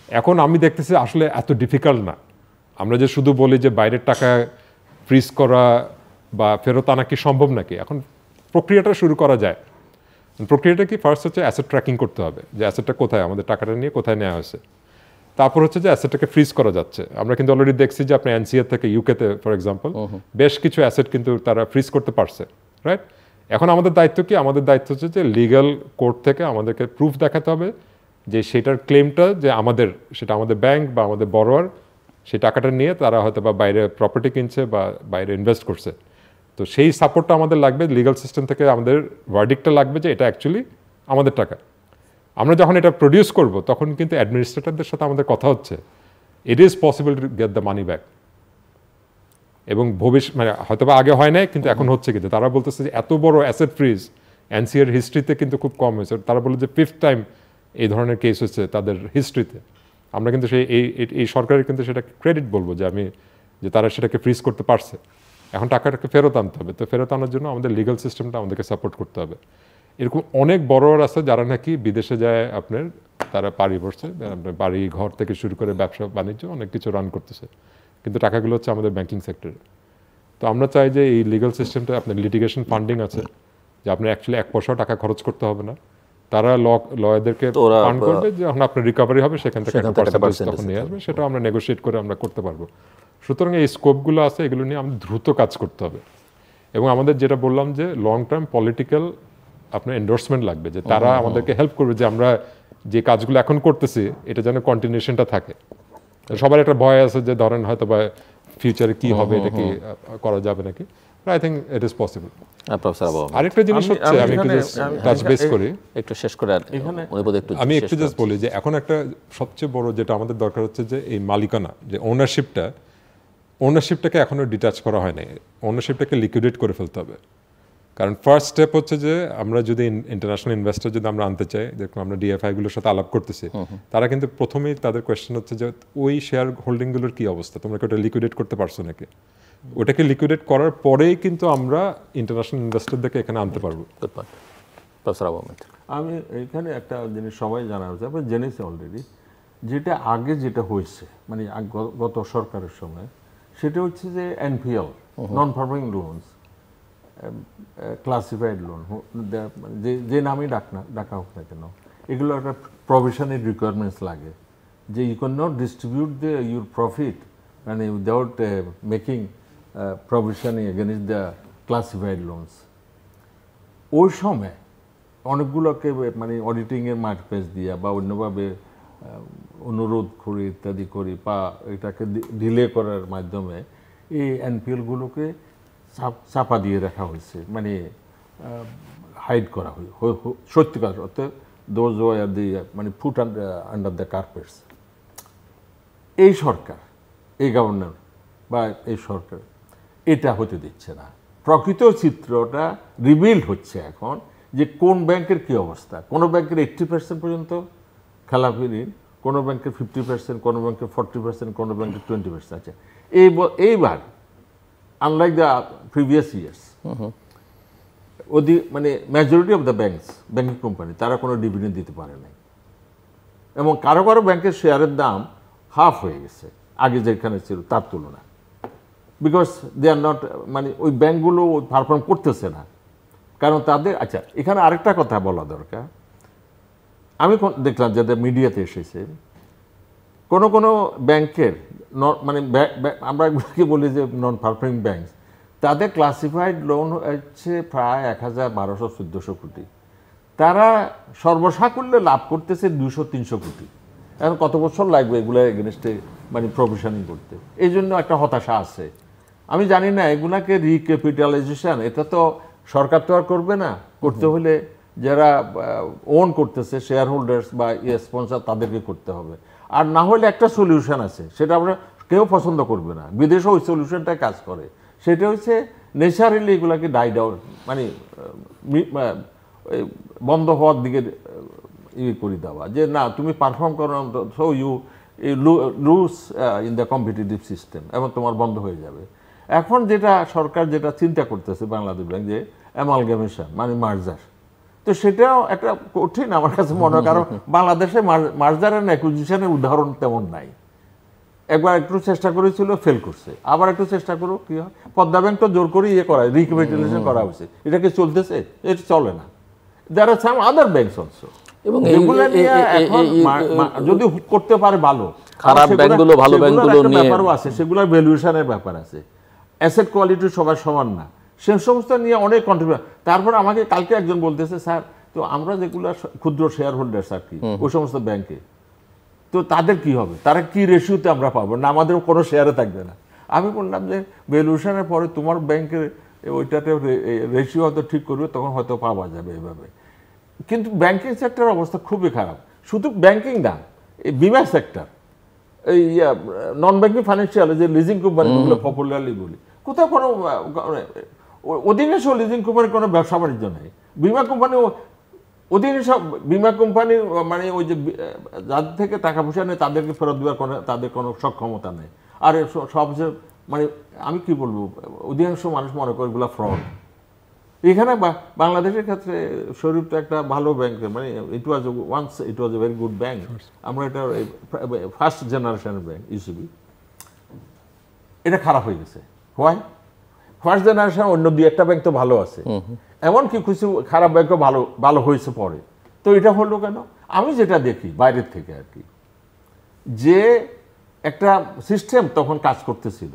এখন আমি দেখতেছি আসলে এত ডিফিকাল্ট না। আমরা যে শুধু বলি যে বাইরের টাকা ফ্রিজ করা বা ফেরত আনা কি সম্ভব নাকি, এখন প্রক্রিয়াটা শুরু করা যায়। প্রক্রিয়াটা কি, ফার্স্ট হচ্ছে অ্যাসেট ট্র্যাকিং করতে হবে, যে অ্যাসেটটা কোথায়, আমাদের টাকাটা নিয়ে কোথায় নেওয়া হয়েছে। তারপর হচ্ছে যে অ্যাসেটটাকে ফ্রিজ করা যাচ্ছে। আমরা কিন্তু অলরেডি দেখছি যে আপনি এনসিআর থেকে ইউকেতে ফর এক্সাম্পল বেশ কিছু অ্যাসেট কিন্তু তারা ফ্রিজ করতে পারছে, রাইট? এখন আমাদের দায়িত্ব কি? আমাদের দায়িত্ব হচ্ছে যে লিগ্যাল কোর্ট থেকে আমাদেরকে প্রুফ দেখাতে হবে যে সেটার ক্লেমটা যে আমাদের, সেটা আমাদের ব্যাংক বা আমাদের বড়োয়ার সেই টাকাটা নিয়ে তারা হয়তো বা বাইরে প্রপার্টি কিনছে বা বাইরে ইনভেস্ট করছে। তো সেই সাপোর্টটা আমাদের লাগবে, লিগ্যাল সিস্টেম থেকে আমাদের ভার্ডিক্টটা লাগবে যে এটা অ্যাকচুয়ালি আমাদের টাকা। আমরা যখন এটা প্রডিউস করব তখন কিন্তু অ্যাডমিনিস্ট্রেটরদের সাথে আমাদের কথা হচ্ছে, it is possible to get the money back. এবং ভবিষ্যৎ মানে হয়তো বা আগে হয় নাই, কিন্তু এখন হচ্ছে। কিন্তু তারা বলতেছে যে এত বড় অ্যাসেট ফ্রিজ এনসিআর হিস্ট্রিতে কিন্তু খুব কম হয়েছে। তারা বলে যে 5th টাইম এই ধরনের কেস হচ্ছে তাদের হিস্ট্রিতে। আমরা কিন্তু সেই এই সরকারের কিন্তু সেটা ক্রেডিট বলবো যে তারা সেটাকে ফ্রিজ করতে পারছে। এখন টাকাটাকে ফেরত আনতে হবে। তো ফেরত আনার জন্য আমাদের লিগ্যাল সিস্টেমটা আমাদেরকে সাপোর্ট করতে হবে। এরকম অনেক বড়রা আছে যারা নাকি বিদেশে যায়, আপনার তারা পাড়ি পড়ছে, আপনার বাড়ি ঘর থেকে শুরু করে ব্যবসা বাণিজ্য অনেক কিছু রান করতেছে, কিন্তু টাকাগুলো হচ্ছে আমাদের ব্যাংকিং সেক্টরে। তো আমরা চাই যে এই লিগ্যাল সিস্টেমটা, আপনার লিটিগেশন ফান্ডিং আছে, যে আপনার অ্যাকচুয়ালি 1 পয়সাও টাকা খরচ করতে হবে না। তারা লয়ারদেরকে ফান্ড করবে, যখন আপনার রিকভারি হবে সেখান থেকে তখন নিয়ে আসবে, সেটাও আমরা নেগোশিয়েট করে আমরা করতে পারবো। সুতরাং এই স্কোপগুলো আছে, এগুলো নিয়ে আমাদের দ্রুত কাজ করতে হবে। এবং আমাদের যেটা বললাম যে লং টার্ম পলিটিক্যাল আপনার এন্ডোর্সমেন্ট লাগবে, যে তারা আমাদেরকে হেল্প করবে যে আমরা যে কাজগুলো এখন করতেছি এটা যেন কন্টিনিউশনটা থাকে। সবার একটা ভয় আছে যে ধরেন হয়তো বা ফিউচারে কি হবে, এটা কি করা যাবে নাকি। I think it is possible. আরেকটা জিনিস হচ্ছে, আমি একটু টাচ বেস করি, একটু শেষ করে আমি একটু জাস্ট বলি যে এখন একটা সবচেয়ে বড় যেটা আমাদের দরকার হচ্ছে যে এই মালিকানা, যে ওনারশিপটাকে এখনো ডিটাচ করা হয় নাই। ওনারশিপটাকে লিকুইডেট করে ফেলতে হবে। কারণ ফার্স্ট স্টেপ হচ্ছে যে আমরা যদি ইন্টারন্যাশনাল ইনভেস্টর যদি আমরা আনতে চাই, যেরকম আমরা ডিএফআইগুলোর সাথে আলাপ করতেছি, তারা কিন্তু প্রথমেই তাদের কোয়েশ্চেন হচ্ছে যে ওই শেয়ার হোল্ডিংগুলোর কী অবস্থা, তোমরা কি ওটা লিকুইডেট করতে পারছো নাকি? ওটাকে লিকুইডেট করার পরেই কিন্তু আমরা ইন্টারন্যাশনাল ইনভেস্টরদেরকে এখানে আনতে পারবো। আমি এখানে একটা জিনিস সবাই জানা হচ্ছে, আপনি জেনেছি অলরেডি, যেটা হয়েছে মানে গত সরকারের সময়, সেটা হচ্ছে যে NPL, non performing loans, classified loan, যে নামই ডাকা হোক না কেন, এগুলো একটা প্রভিশনের রিকোয়ারমেন্টস লাগে, যে you can not distribute your profit মানে without making provision against the classified loans. ওই সময় অনেকগুলোকে মানে অডিটিংয়ের মার্কপেস দিয়া বা অন্যভাবে অনুরোধ করি ইত্যাদি করি বা এটাকে ডিলে করার মাধ্যমে এই এনপিএলগুলোকে চাপা দিয়ে রাখা হয়েছে, মানে হাইড করা হয় সত্যিকার অর্থে দোজ ওয়ার দি মানে ফুট আন্ডার দ্য কার্পেটস। এই সরকার, এই গভর্নর বা এই সরকার এটা হতে দিচ্ছে না। প্রকৃত চিত্রটা রিভিল হচ্ছে এখন যে কোন ব্যাংকের কী অবস্থা। কোনো ব্যাংকের 80% পর্যন্ত খেলাপি ঋণ, কোনো ব্যাংকের 50%, কোনো ব্যাংকের 40%, কোনো ব্যাংকের 20% আছে। এইবার আনলাইক দ্য প্রিভিয়াস ইয়ার্স মানে majority of the banking company তারা কোনো ডিভিডেন্ড দিতে পারে নাই, এবং কারো কারো ব্যাংকের শেয়ারের দাম হাফ হয়ে গেছে আগে যেখানে ছিল তার তুলনায়, বিকজ দে আর নট, মানে ওই ব্যাংকগুলো পারফর্ম করতেছে না, কারণ তাদের। আচ্ছা, এখানে আরেকটা কথা বলা দরকার। আমি দেখলাম যাদের মিডিয়াতে এসেছে, কোনো কোনো ব্যাংকের মানে আমরা এগুলোকে বলি যে নন পারফর্মিং ব্যাংক, তাদের ক্লাসিফাইড লোন হচ্ছে প্রায় 1200-1400 কোটি। তারা সর্বসাকুল্যে লাভ করতেছে 200-300 কোটি। এখন কত বছর লাগবে এগুলো এগেনস্টে মানে প্রভিশনিং করতে? এই জন্য একটা হতাশা আছে। আমি জানি না এগুলাকে রিক্যাপিটালাইজেশন, এটা তো সরকার তো আর করবে না, করতে হলে যারা ওন করতেছে শেয়ার হোল্ডার্স বা স্পন্সর তাদেরকে করতে হবে। আর না হলে একটা সলিউশন আছে, সেটা আমরা কেউ পছন্দ করবে না, বিদেশে ওই সলিউশনটাই কাজ করে। সেটা হচ্ছে ন্যাচারালি এগুলাকে ডাই ডাউন, মানে বন্ধ হওয়ার দিকে করে দেওয়া, যে না তুমি পারফর্ম করো, so you lose in the competitive system, এবং তোমার বন্ধ হয়ে যাবে। এখন যেটা সরকার যেটা চিন্তা করতেছে বাংলাদেশ ব্যাংক, যে অ্যামালগামেশন মানে মার্জার, তো সেটাও একটা কঠিন আমার কাছে মনে হয়, কারণ বাংলাদেশে মার্জার অ্যান্ড অ্যাকুইজিশনের উদাহরণ তেমন নাই। একবার একটু চেষ্টা করেছিল, ফেল করছে, আবার একটু চেষ্টা করো, কি হয়, পদ্মা ব্যাংক তো জোর করে করা, রিক্যাপিটালাইজেশন করা হয়েছে, এটা কি চলতেছে? এটা চলে না। দেয়ার আর সাম আদার ব্যাংকস অলসো, এবং যদি করতে পারে ভালো, খারাপ ব্যাংকগুলো ভালো ব্যাংকগুলো নিয়ে ব্যাপারও আছে, সেগুলোর ভ্যালুয়েশনের ব্যাপার আছে, অ্যাসেট কোয়ালিটি সবার সমান না, সে সমস্ত নিয়ে অনেক কন্ট্রিবিউশন। তারপর আমাকে কালকে একজন বলতেছে, স্যার তো আমরা যেগুলো ক্ষুদ্র শেয়ার হোল্ডার্স আর কি ওই সমস্ত ব্যাংকে, তো তাদের কি হবে, তারা কি রেশিওতে আমরা পাবো না, আমাদের কোনো শেয়ারে থাকবে না। আমি বললাম যে ভ্যালুয়েশনের পরে তোমার ব্যাংকের ওইটাতে রেশিও হয়তো ঠিক করবে, তখন হয়তো পাওয়া যাবে এভাবে। কিন্তু ব্যাংকিং সেক্টরের অবস্থা খুবই খারাপ। শুধু ব্যাংকিং না, এই বিমা সেক্টর, এই নন ব্যাংকিং ফাইন্যান্সিয়াল যে লিজিং কোম্পানিগুলো পপুলারলি বলি, কোথাও কোনো অধিকাংশ লিজিং কোম্পানির কোনো ব্যবসা বাণিজ্য নেই। বিমা কোম্পানি অধিকাংশ বিমা কোম্পানি মানে ওই যে যাদের থেকে টাকা পয়সা নেই তাদেরকে ফেরত দেওয়ার কোনো তাদের কোনো সক্ষমতা নেই। আর সবচেয়ে মানে আমি কি বলবো, অধিকাংশ মানুষ মনে করে এগুলো ফ্রড। এখানে বাংলাদেশের ক্ষেত্রে শরীফ তো একটা ভালো ব্যাংক, মানে ইট ওয়াজ এ ভেরি গুড ব্যাংক। আমরা এটা ফার্স্ট জেনারেশনের ব্যাংক ইউসিবি, এটা খারাপ হয়ে গেছে। হোয়াই? ফার্স্ট জেনারেশন অন্য দুই একটা ব্যাংক তো ভালো আছে, এমনকি কিছু খারাপ ব্যাংকও ভালো ভালো হয়েছে পরে। তো এটা হলো কেন? আমি যেটা দেখি বাইরের থেকে আর কি, যে একটা সিস্টেম তখন কাজ করতেছিল,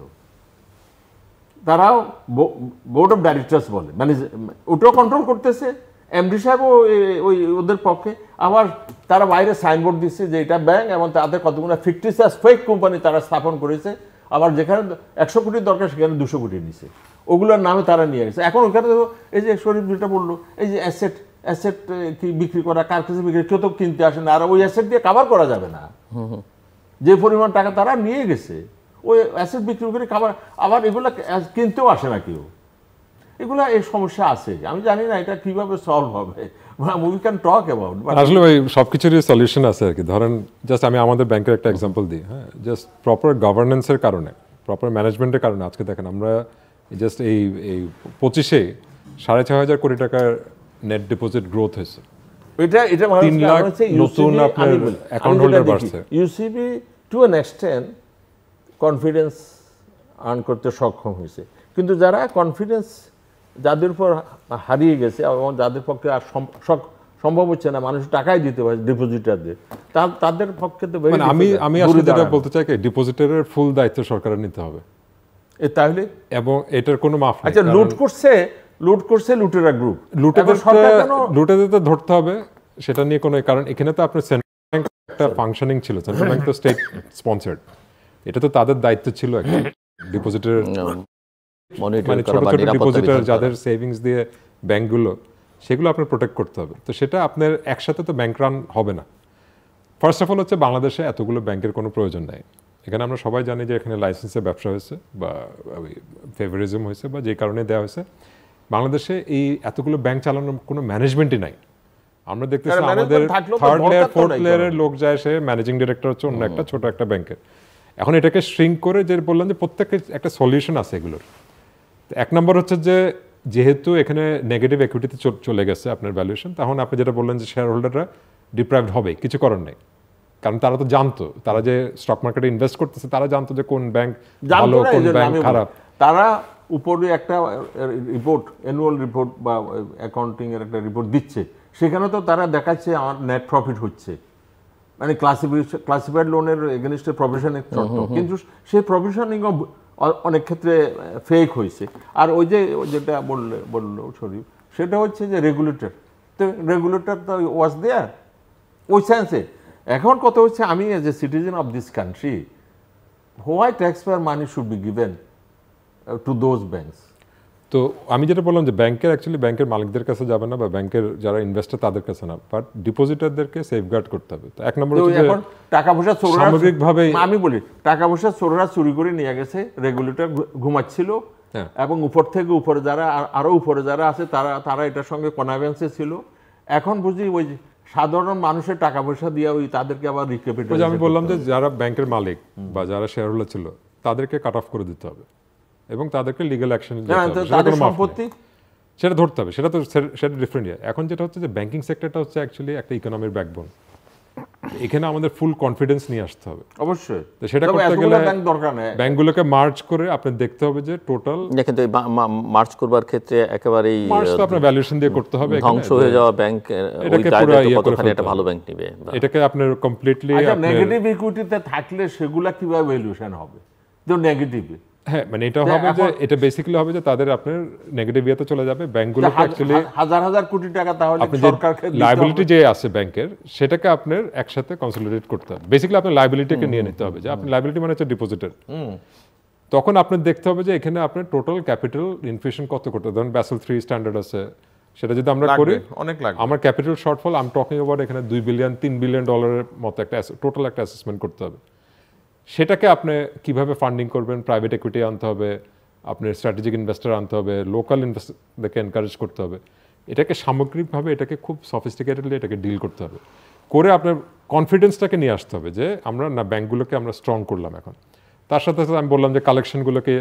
তারাও বোর্ড অফ ডাইরেক্টরস বলে, মানে ওটাও কন্ট্রোল করতেছে, এমডি সাহেবও ওই ওদের পক্ষে। আবার তারা বাইরে সাইনবোর্ড দিচ্ছে যে এটা ব্যাংক, এবং তাদের কতগুলো ফিকটিশিয়াস ফেক কোম্পানি তারা স্থাপন করেছে। আবার যেখানে 100 কোটির দরকার সেখানে 200 কোটি নিছে, ওগুলোর নামে তারা নিয়ে গেছে। এখন ওখানে এই যে শরীফ যেটা বললো, এই যে অ্যাসেট কি বিক্রি করা, কার কাছে বিক্রি, কেউ তো কিনতে আসে না, আর ওই অ্যাসেট দিয়ে কাভার করা যাবে না যে পরিমাণ টাকা তারা নিয়ে গেছে, ওই অ্যাসেট বিক্রি করে খাবার, আবার এগুলো কিনতেও আসে না কেউ। এগুলা এই সমস্যা আছে, আমি জানি না এটা কিভাবে সলভ হবে। উই ক্যান টক অ্যাবাউট, আসলে ওই সবকিছুরই সলিউশন আছে আর কি। ধরেন জাস্ট আমি আমাদের ব্যাংকের একটা এক্সাম্পল দিই, হ্যাঁ, জাস্ট প্রপার গভর্নেন্সের কারণে, প্রপার ম্যানেজমেন্টের কারণে আজকে দেখেন আমরা জাস্ট এই 25-এ 6,500 কোটি টাকার নেট ডিপোজিট গ্রোথ হয়েছে। এটা 3 লাখ নতুন আপনার অ্যাকাউন্ট হোল্ডার বাড়ছে। UCB to an extent confidence earn করতে সক্ষম হয়েছে, কিন্তু যারা কনফিডেন্স যাদের উপর হারিয়ে গেছে এবং যাদের পক্ষে আর সম্ভব হচ্ছে না, মানুষ টাকাই দিতে পারে ডিপোজিটারদের, তাদের পক্ষে তো আমি আসলে যেটা বলতে চাই, ডিপোজিটারের ফুল দায়িত্ব সরকারের নিতে হবে তাহলে, এবং এটার কোনো মাফ নেই। আচ্ছা, লুট করছে লুটেরা গ্রুপ, লুটেদের ধরতে হবে, সেটা নিয়ে কোনো, কারণ এখানে তো আপনার ব্যাংক একটা ফাংশনিং ছিল, সেন্ট্রাল ব্যাংক তো স্টেট স্পন্সর্ড, এটা তো তাদের দায়িত্ব ছিল একটা ডিপোজিটের, মনিটর মানে করা ছোট বা ছোট নিরাপত্তা ডিপোজিটার বিধান করা। যাদের সেভিংস দিয়ে ব্যাংকগুলো, সেগুলো আপনার প্রোটেক্ট করতে হবে। তো সেটা আপনার একসাথে তো ব্যাংক রান হবে না। ফার্স্ট অফ অল হচ্ছে বাংলাদেশে এতগুলো ব্যাংকের কোনো প্রয়োজন নাই। এখানে আমরা সবাই জানি যে এখানে লাইসেন্সে ব্যবসা হয়েছে বা ফেভারিজম হয়েছে বা যে কারণে দেওয়া হয়েছে। বাংলাদেশে এই এতগুলো ব্যাংক চালানোর কোনো ম্যানেজমেন্টই নাই। আমরা দেখতেছি কারণ আমাদের management থাকলেও তো থার্ড লেয়ার দরকার তো ফোর্থ নাই লেয়ারের কারণ। লোক যায়, সে ম্যানেজিং ডিরেক্টর হচ্ছে অন্য একটা ছোট একটা ব্যাংকের। এখন এটাকে শ্রিঙ্ক করে যে বললাম যে প্রত্যেকের একটা সলিউশন আছে এগুলোর। তো এক নম্বর হচ্ছে যে যেহেতু এখানে নেগেটিভ ইকুইটিতে চলে গেছে আপনার ভ্যালুয়েশন, তখন আপনি যেটা বললেন যে শেয়ার হোল্ডাররা ডিপ্রাইভড হবে, কিছু করার নেই। কারণ তারা তো জানতো, তারা যে স্টক মার্কেটে ইনভেস্ট করতেছে তারা জানতো যে কোন ব্যাংক ভালো জানতো না, কোন এই জন্য ব্যাংক আমি বলি। খারাপ। তারা উপরে একটা রিপোর্ট, অ্যানুয়াল রিপোর্ট বা অ্যাকাউন্টিং এর একটা রিপোর্ট দিচ্ছে, সেখানে তো তারা দেখাচ্ছে আমার নেট প্রফিট হচ্ছে, মানে ক্লাসিফাইড লোনের এগেনস্টে প্রভিশনের শর্ত, কিন্তু সেই প্রভিশনিং অনেক ক্ষেত্রে ফেক হয়েছে। আর ওই যে যেটা বললো শরীফ, সেটা হচ্ছে যে রেগুলেটর, তো রেগুলেটর তো ওয়াজ দেয়ার ওই সেন্সে। এখন কথা হচ্ছে আমি as a citizen of this country, why tax payer money should be given to those banks? তো আমি যেটা বললাম যে ব্যাংকের অ্যাকচুয়ালি ব্যাংকের মালিকদের কাছে যাবে না বা ব্যাংকের যারা ইনভেস্টর তাদের কাছে না, বাট ডিপোজিটারদেরকে সেফগার্ড করতে হবে। তো এক নম্বর হচ্ছে যে এখন টাকা পয়সা চোররা, সামগ্রিকভাবে- আমি বলি টাকা পয়সা চোররা চুরি করে নিয়ে গেছে, রেগুলেটর ঘুমাচ্ছিল, হ্যাঁ। এবং উপর থেকে উপরে যারা আরো উপরে যারা আছে তারা এটার সঙ্গে কনভেন্সে ছিল। এখন বুঝি ওই যে সাধারণ মানুষের টাকা পয়সা দিয়ে ওই তাদেরকে আবার ওই যে রিক্যাপিটাল, আমি বললাম যে যারা ব্যাংকের মালিক বা যারা শেয়ার হোল্ডার ছিল তাদেরকে কাট অফ করে দিতে হবে এবং তাদেরকে লিগ্যাল অ্যাকশন নিতে হবে। সেটা তাদের কোনো মাফ নেই। সম্পত্তি সেটা ধরতে হবে, সেটা তো সেটা ডিফারেন্ট। এখন যেটা হচ্ছে যে ব্যাংকিং সেক্টরটা হচ্ছে অ্যাকচুয়ালি একটা ইকোনমির ব্যাকবোন। এখানে আমাদের ফুল কনফিডেন্স নিয়ে আসতে হবে। অবশ্যই, তো সেটা তবে করতে এতগুলো গেলে ব্যাংক দরকার নেই। ব্যাংকগুলোকে মার্জ করে আপনি দেখতে হবে যে টোটাল দেখেন তো মার্চ করবার ক্ষেত্রে একেবারেই মার্জ তো আপনার ভ্যালুয়েশন দিয়ে করতে হবে। এখানে ধ্বংস হয়ে যাওয়া ব্যাংক এটাকে ওই পুরো দায়িত্ব ইয়ে করে কতখানি ফেলতে একটা হবে। ভালো ব্যাংক নিবে বা- এটাকে আপনার কমপ্লিটলি আচ্ছা, নেগেটিভ ইকুইটিতে থাকলে সেগুলা কিভাবে ভ্যালুয়েশন হবে? তো নেগেটিভ হ্যাঁ, মানে এটা হবে যে এটা বেসিক্যালি হবে যে তাদের আপনার নেগেটিভ ইয়েতে চলে যাবে ব্যাংকগুলোকে অ্যাকচুয়ালি হাজার হাজার কোটি টাকা তাহলে আপনি যে সরকারকে দিতে হবে। লায়াবিলিটি যে আছে ব্যাংকের সেটাকে আপনার একসাথে কনসলিডেট করতে হবে। বেসিক্যালি আপনার লায়াবিলিটিকে নিয়ে নিতে হবে, যে আপনি লায়াবিলিটি মানে হচ্ছে ডিপোজিটের। তখন আপনার দেখতে হবে যে এখানে আপনার টোটাল ক্যাপিটাল ইনফ্লেশন কত করতে হবে। ধরুন ব্যাসেল 3 স্ট্যান্ডার্ড আছে, সেটা যদি আমরা লাগবে, করি অনেক লাগবে। আমার capital shortfall I am talking about এখানে 2 বিলিয়ন 3 বিলিয়ন ডলারের মতো একটা টোটাল একটা অ্যাসেসমেন্ট করতে হবে। সেটাকে আপনি কিভাবে ফান্ডিং করবেন, প্রাইভেট ইকুইটি আনতে হবে, আপনার স্ট্র্যাটেজিক ইনভেস্টর আনতে হবে, লোকাল ইনভেস্টরদেরকে এনকারেজ করতে হবে। এটাকে সামগ্রিকভাবে এটাকে খুব সফিস্টিকেটেডলি এটাকে ডিল করতে হবে, করে আপনার কনফিডেন্সটাকে নিয়ে আসতে হবে যে আমরা না ব্যাংকগুলোকে আমরা স্ট্রং করলাম। এখন তার সাথে সাথে আমি বললাম যে কালেকশনগুলোকে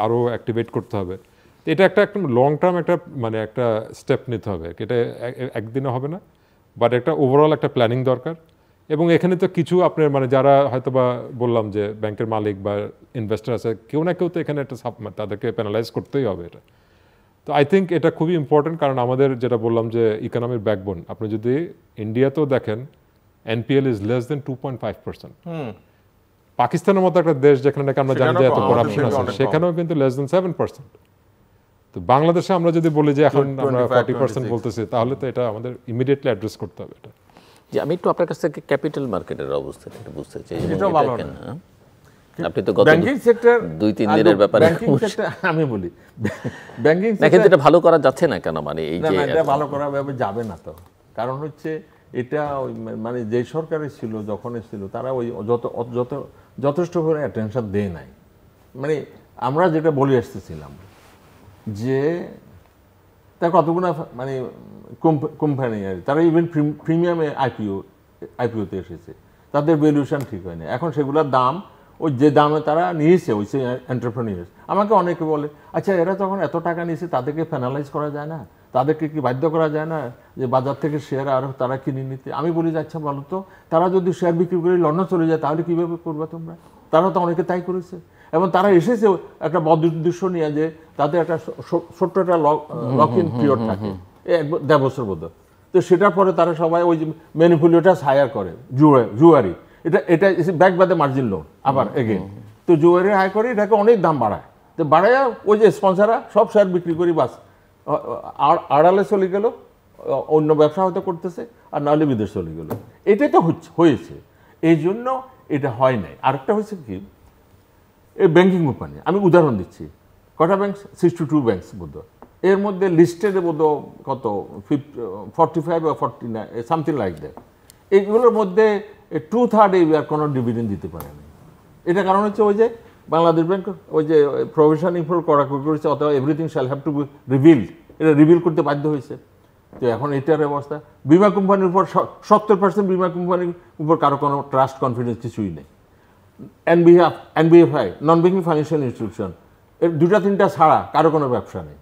আরও অ্যাক্টিভেট করতে হবে। তো এটা একটা লং টার্ম একটা মানে একটা স্টেপ নিতে হবে, এটা একদিনে হবে না, বাট একটা ওভারঅল একটা প্ল্যানিং দরকার। এবং এখানে তো কিছু আপনার মানে যারা হয়তো বা বললাম যে ব্যাংকের মালিক বা ইনভেস্টর আছে, কেউ না কেউ তো এখানে একটা তাদেরকে প্যানালাইজ করতেই হবে এটা। তো আই থিঙ্ক এটা খুবই ইম্পর্টেন্ট, কারণ আমাদের যেটা বললাম যে ইকোনমির ব্যাকবোন, আপনি যদি ইন্ডিয়াতেও দেখেন এনপিএল ইজ লেস দেন 2.5%। পাকিস্তানের মতো একটা দেশ যেখানে নাকি আমরা জানি যে এত সেখানেও করাপশন আমাদের থেকে আছে, অনেক কম। সেখানেও কিন্তু লেস দেন 7%। তো বাংলাদেশে আমরা যদি বলি যে এখন আমরা 25, 40% 26 বলতেছি, তাহলে তো এটা আমাদের ইমিডিয়েটলি অ্যাড্রেস করতে হবে এটা। যে আমি একটু আপনার কাছ থেকে ক্যাপিটাল মার্কেটের অবস্থাটা একটু বুঝতে চাই। এবং এটাও এটা ভালো কেন, না। হ্যাঁ? আপনি তো গত ব্যাংকিং সেক্টর 2-3 দিনের ব্যাপারে ব্যাংকিং সেক্টর আমি বলি ব্যাংকিং না, কিন্তু এটা ভালো করা যাচ্ছে না কেন? মানে এই না যে না, এটা ভালো করা যাবে না তো। কারণ হচ্ছে এটা মানে যে সরকারের ছিল যখন ছিল তারা ওই যথেষ্ট করে অ্যাটেনশন দেয় নাই। মানে আমরা যেটা বলে আসতেছিলাম যে তার কতগুলো মানে কোম্পানি তারা ইভেন প্রিমিয়ামে আইপিওতে এসেছে, তাদের ভ্যালুয়েশন ঠিক হয় না। এখন সেগুলোর দাম ওই যে দামে তারা নিয়েছে ওই সে এন্টারপ্রেনিয়ার্স, আমাকে অনেকে বলে আচ্ছা এরা যখন এত টাকা নিয়েছে তাদেরকে পেনালাইজ করা যায় না, তাদেরকে কি বাধ্য করা যায় না যে বাজার থেকে শেয়ার আরও তারা কিনে নিতে? আমি বলি যে আচ্ছা বলো তো, তারা যদি শেয়ার বিক্রি করে লন্ডন চলে যায় তাহলে কীভাবে করবে তোমরা? তারা তো অনেকে তাই করেছে, এবং তারা এসেছে একটা বদ উদ্দেশ্য নিয়ে যে তাদের একটা ছোট্ট একটা লক ইন পিরিয়ড থাকে 1.5 বছর বোধ। তো সেটার পরে তারা সবাই ওই যে ম্যানিপুলেটার্স হায়ার করে, জুয়ারি, এটা back by the margin loan আবার এগেন। তো জুয়ারি হায়ার করে এটাকে অনেক দাম বাড়ায়, তো বাড়ায় ওই যে স্পন্সাররা সব শেয়ার বিক্রি করি বাস আড়ালে চলে গেল অন্য ব্যবসা হয়তো করতেছে, আর নাহলে বিদেশ চলে গেল। এটাই তো হয়েছে, এই জন্য এটা হয় নাই। আরেকটা হয়েছে কি, এই ব্যাংকিং কোম্পানি, আমি উদাহরণ দিচ্ছি, কটা ব্যাংক, 62 ব্যাংকস বোধ, এর মধ্যে লিস্টেড বোধ কত 45 বা 49 সামথিং লাইক দ্যাট। এইগুলোর মধ্যে 2/3 এইবার কোনো ডিভিডেন্ড দিতে পারে না। এটা কারণ হচ্ছে ওই যে বাংলাদেশ ব্যাংক ওই যে প্রভিশন ইনফোর করা করেছে, অথবা everything shall have to be revealed, এটা রিভিল করতে বাধ্য হয়েছে। তো এখন এটার অবস্থা, বিমা কোম্পানির উপর 70% বিমা কোম্পানির উপর কারো কোনো ট্রাস্ট কনফিডেন্স কিছুই নেই। NBFI, non banking financial institution, এর 2-3টা ছাড়া কারো কোনো ব্যবসা নেই।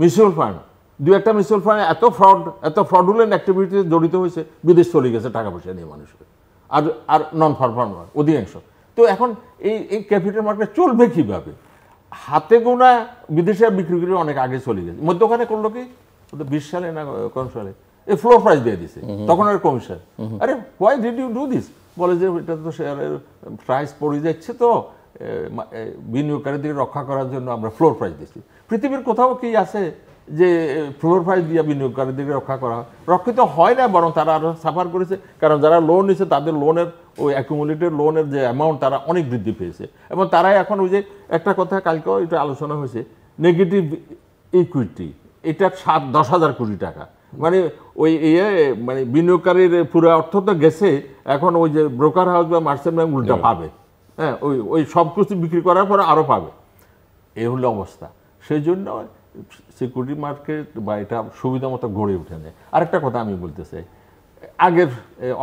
মিউচুয়াল ফান্ড, 2-1টা মিউচুয়াল ফান্ড এত ফ্রডুলেন্ট অ্যাক্টিভিটিতে জড়িত হয়েছে, বিদেশ চলে গেছে টাকা পয়সা নিয়ে মানুষের, আর নন পারফর্মার অধিকাংশ। তো এখন এই ক্যাপিটাল মার্কেট চলবে কীভাবে? হাতে গোনা বিদেশে বিক্রি করে অনেক আগে চলে গেছে। মধ্যখানে করলো কি 20 সালে না কোন সালে এই ফ্লোর প্রাইস দিয়ে দিছে, তখন আর কমিশন। আরে why did you do this? বলে যে এটা তো শেয়ারের প্রাইস পড়ে যাচ্ছে, তো বিনিয়োগকারীদের রক্ষা করার জন্য আমরা ফ্লোর প্রাইস দিচ্ছি। পৃথিবীর কোথাও কি আছে যে ফ্লোর প্রাইস দিয়ে বিনিয়োগকারীদেরকে রক্ষা করা হয়? রক্ষিত হয় না, বরং তারা আরও সাফার করেছে। কারণ যারা লোন নিচ্ছে তাদের লোনের ওই অ্যাকুমুলেটেড লোনের যে অ্যামাউন্ট তারা অনেক বৃদ্ধি পেয়েছে, এবং তারাই এখন ওই যে একটা কথা কালকেও এটা আলোচনা হয়েছে, নেগেটিভ ইকুইটি, এটা 10,000 কোটি টাকা, মানে ওই মানে বিনিয়োগকারীর পুরো অর্থ তো গেছে, এখন ওই যে ব্রোকার হাউস বা মার্চেন্ট ব্যাংক উল্টা পাবে। হ্যাঁ, ওই সব কিছু বিক্রি করার পরে আরও পাবে, এই হলো অবস্থা। সেই জন্য সিকিউরিটি মার্কেট বা এটা সুবিধা মতো গড়ে উঠে নেয়। আরেকটা কথা আমি বলতে চাই, আগের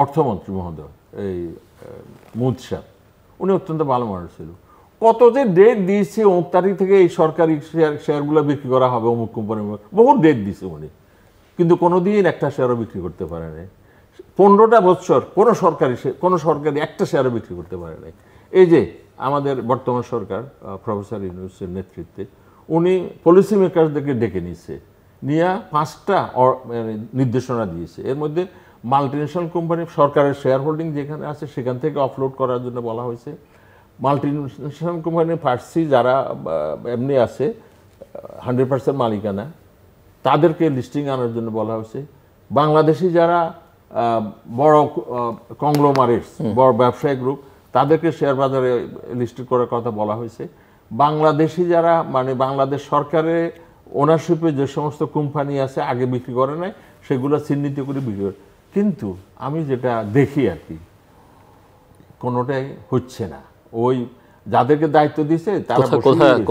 অর্থমন্ত্রী মহোদয় এই মুদসাহ, উনি অত্যন্ত ভালো মানুষ ছিল। কত যে ডেট দিয়েছে, 5 তারিখ থেকে এই সরকারি শেয়ারগুলো বিক্রি করা হবে অমুক কোম্পানির, বহু ডেট দিয়েছে উনি, কিন্তু কোনোদিন একটা শেয়ারও বিক্রি করতে পারে নাই। 15টা বছর কোনো সরকারি একটা শেয়ারও বিক্রি করতে পারে নাই। এই যে আমাদের বর্তমান সরকার প্রফেসর ইউনূসের নেতৃত্বে, উনি পলিসি মেকারদেরকে ডেকে নিচ্ছে, নিয়ে 5টা নির্দেশনা দিয়েছে। এর মধ্যে মাল্টিনেশনাল কোম্পানি সরকারের শেয়ার হোল্ডিং যেখানে আছে সেখান থেকে অফলোড করার জন্য বলা হয়েছে। মাল্টিনেশনাল কোম্পানি ফার্সি যারা এমনি আছে 100% মালিকানা, তাদেরকে লিস্টিং আনার জন্য বলা হয়েছে। বাংলাদেশি যারা বড় কংগ্লোমারেটস, বড় ব্যবসায়িক গ্রুপ, তাদেরকে শেয়ার বাজারে লিস্টেড করার কথা বলা হয়েছে। বাংলাদেশি যারা মানে বাংলাদেশ সরকারের ওনারশিপে যে সমস্ত কোম্পানি আছে আগে বিক্রি করে নাই, সেগুলো চিহ্নিত করে বিক্রি করে। কিন্তু আমি যেটা দেখি আর কি, কোনোটাই হচ্ছে না। ওই যাদেরকে দায়িত্ব দিয়েছে তারা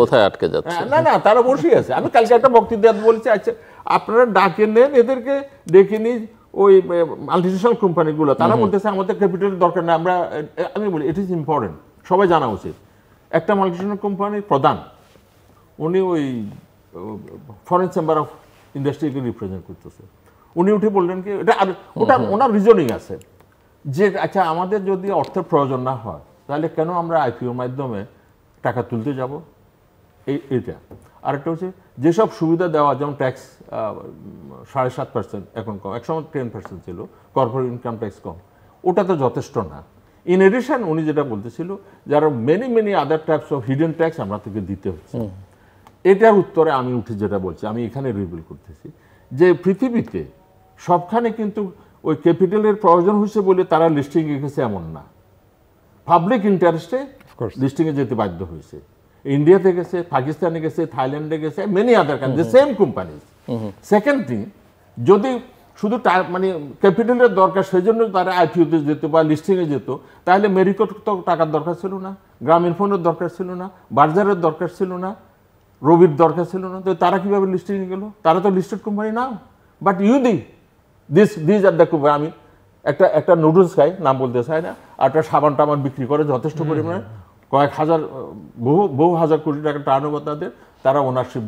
কোথায় আটকে যাচ্ছে? না, তারা বসে আছে। আমি কালকে একটা বক্তৃতা বলছি, আচ্ছা আপনারা ডাকে নেন এদেরকে, ডেকে নিন ওই মাল্টিনেশনাল কোম্পানিগুলো, তারা বলতেছে আমাদের ক্যাপিটালের দরকার নেই। আমি বলি ইট ইজ ইম্পর্টেন্ট, সবাই জানা উচিত। একটা মাল্টিনেশনাল কোম্পানির প্রধান, উনি ওই ফরেন চেম্বার অফ ইন্ডাস্ট্রিকে রিপ্রেজেন্ট করতেছে। উনি উঠে বললেন কি, ওটা ওনার রিজনিং আছে যে আচ্ছা আমাদের যদি অর্থের প্রয়োজন না হয় তাহলে কেন আমরা আইপিওর মাধ্যমে টাকা তুলতে যাব? এইটা। আরেকটা হচ্ছে যেসব সুবিধা দেওয়া, যেমন ট্যাক্স 7.5% এখন কম, একসময় 10% ছিল, কর্পোরেট ইনকাম ট্যাক্স কম, ওটা তো যথেষ্ট না। ইন এডিশন উনি যেটা বলতেছিল, যারা many other types of hidden tax আমরা থেকে দিতে হচ্ছে। এটার উত্তরে আমি উঠে যেটা বলছি, আমি এখানে রিভিল করতেছি যে পৃথিবীতে সবখানে কিন্তু ওই ক্যাপিটালের প্রয়োজন হয়েছে বলে তারা লিস্টিংয়ে গেছে এমন না, পাবলিক ইন্টারেস্টে লিস্টিংয়ে যেতে বাধ্য হয়েছে। ইন্ডিয়াতে গেছে, পাকিস্তানে গেছে, থাইল্যান্ডে গেছে, many other country, same companies. Second thing, যদি শুধু মানে ক্যাপিটালের দরকার সেই জন্য তারা আইপিওতে যেত বা লিস্টিংয়ে যেত, তাহলে মেরিকট তো টাকার দরকার ছিল না, গ্রামীণ ফোনের দরকার ছিল না, বার্জারের দরকার ছিল না, রবির দরকার ছিল না। তো তারা কীভাবে লিস্টিংয়ে গেল? তারা তো লিস্টেড কোম্পানি না। But this are the company. আমি একটা নুডলস খাই, নাম বলতে চাই না, আর একটা সাবান টাবান বিক্রি করে যথেষ্ট পরিমাণে, কয়েক হাজার বহু হাজার কোটি টাকা টার্নওভার তাদের, তারা ওনারশিপ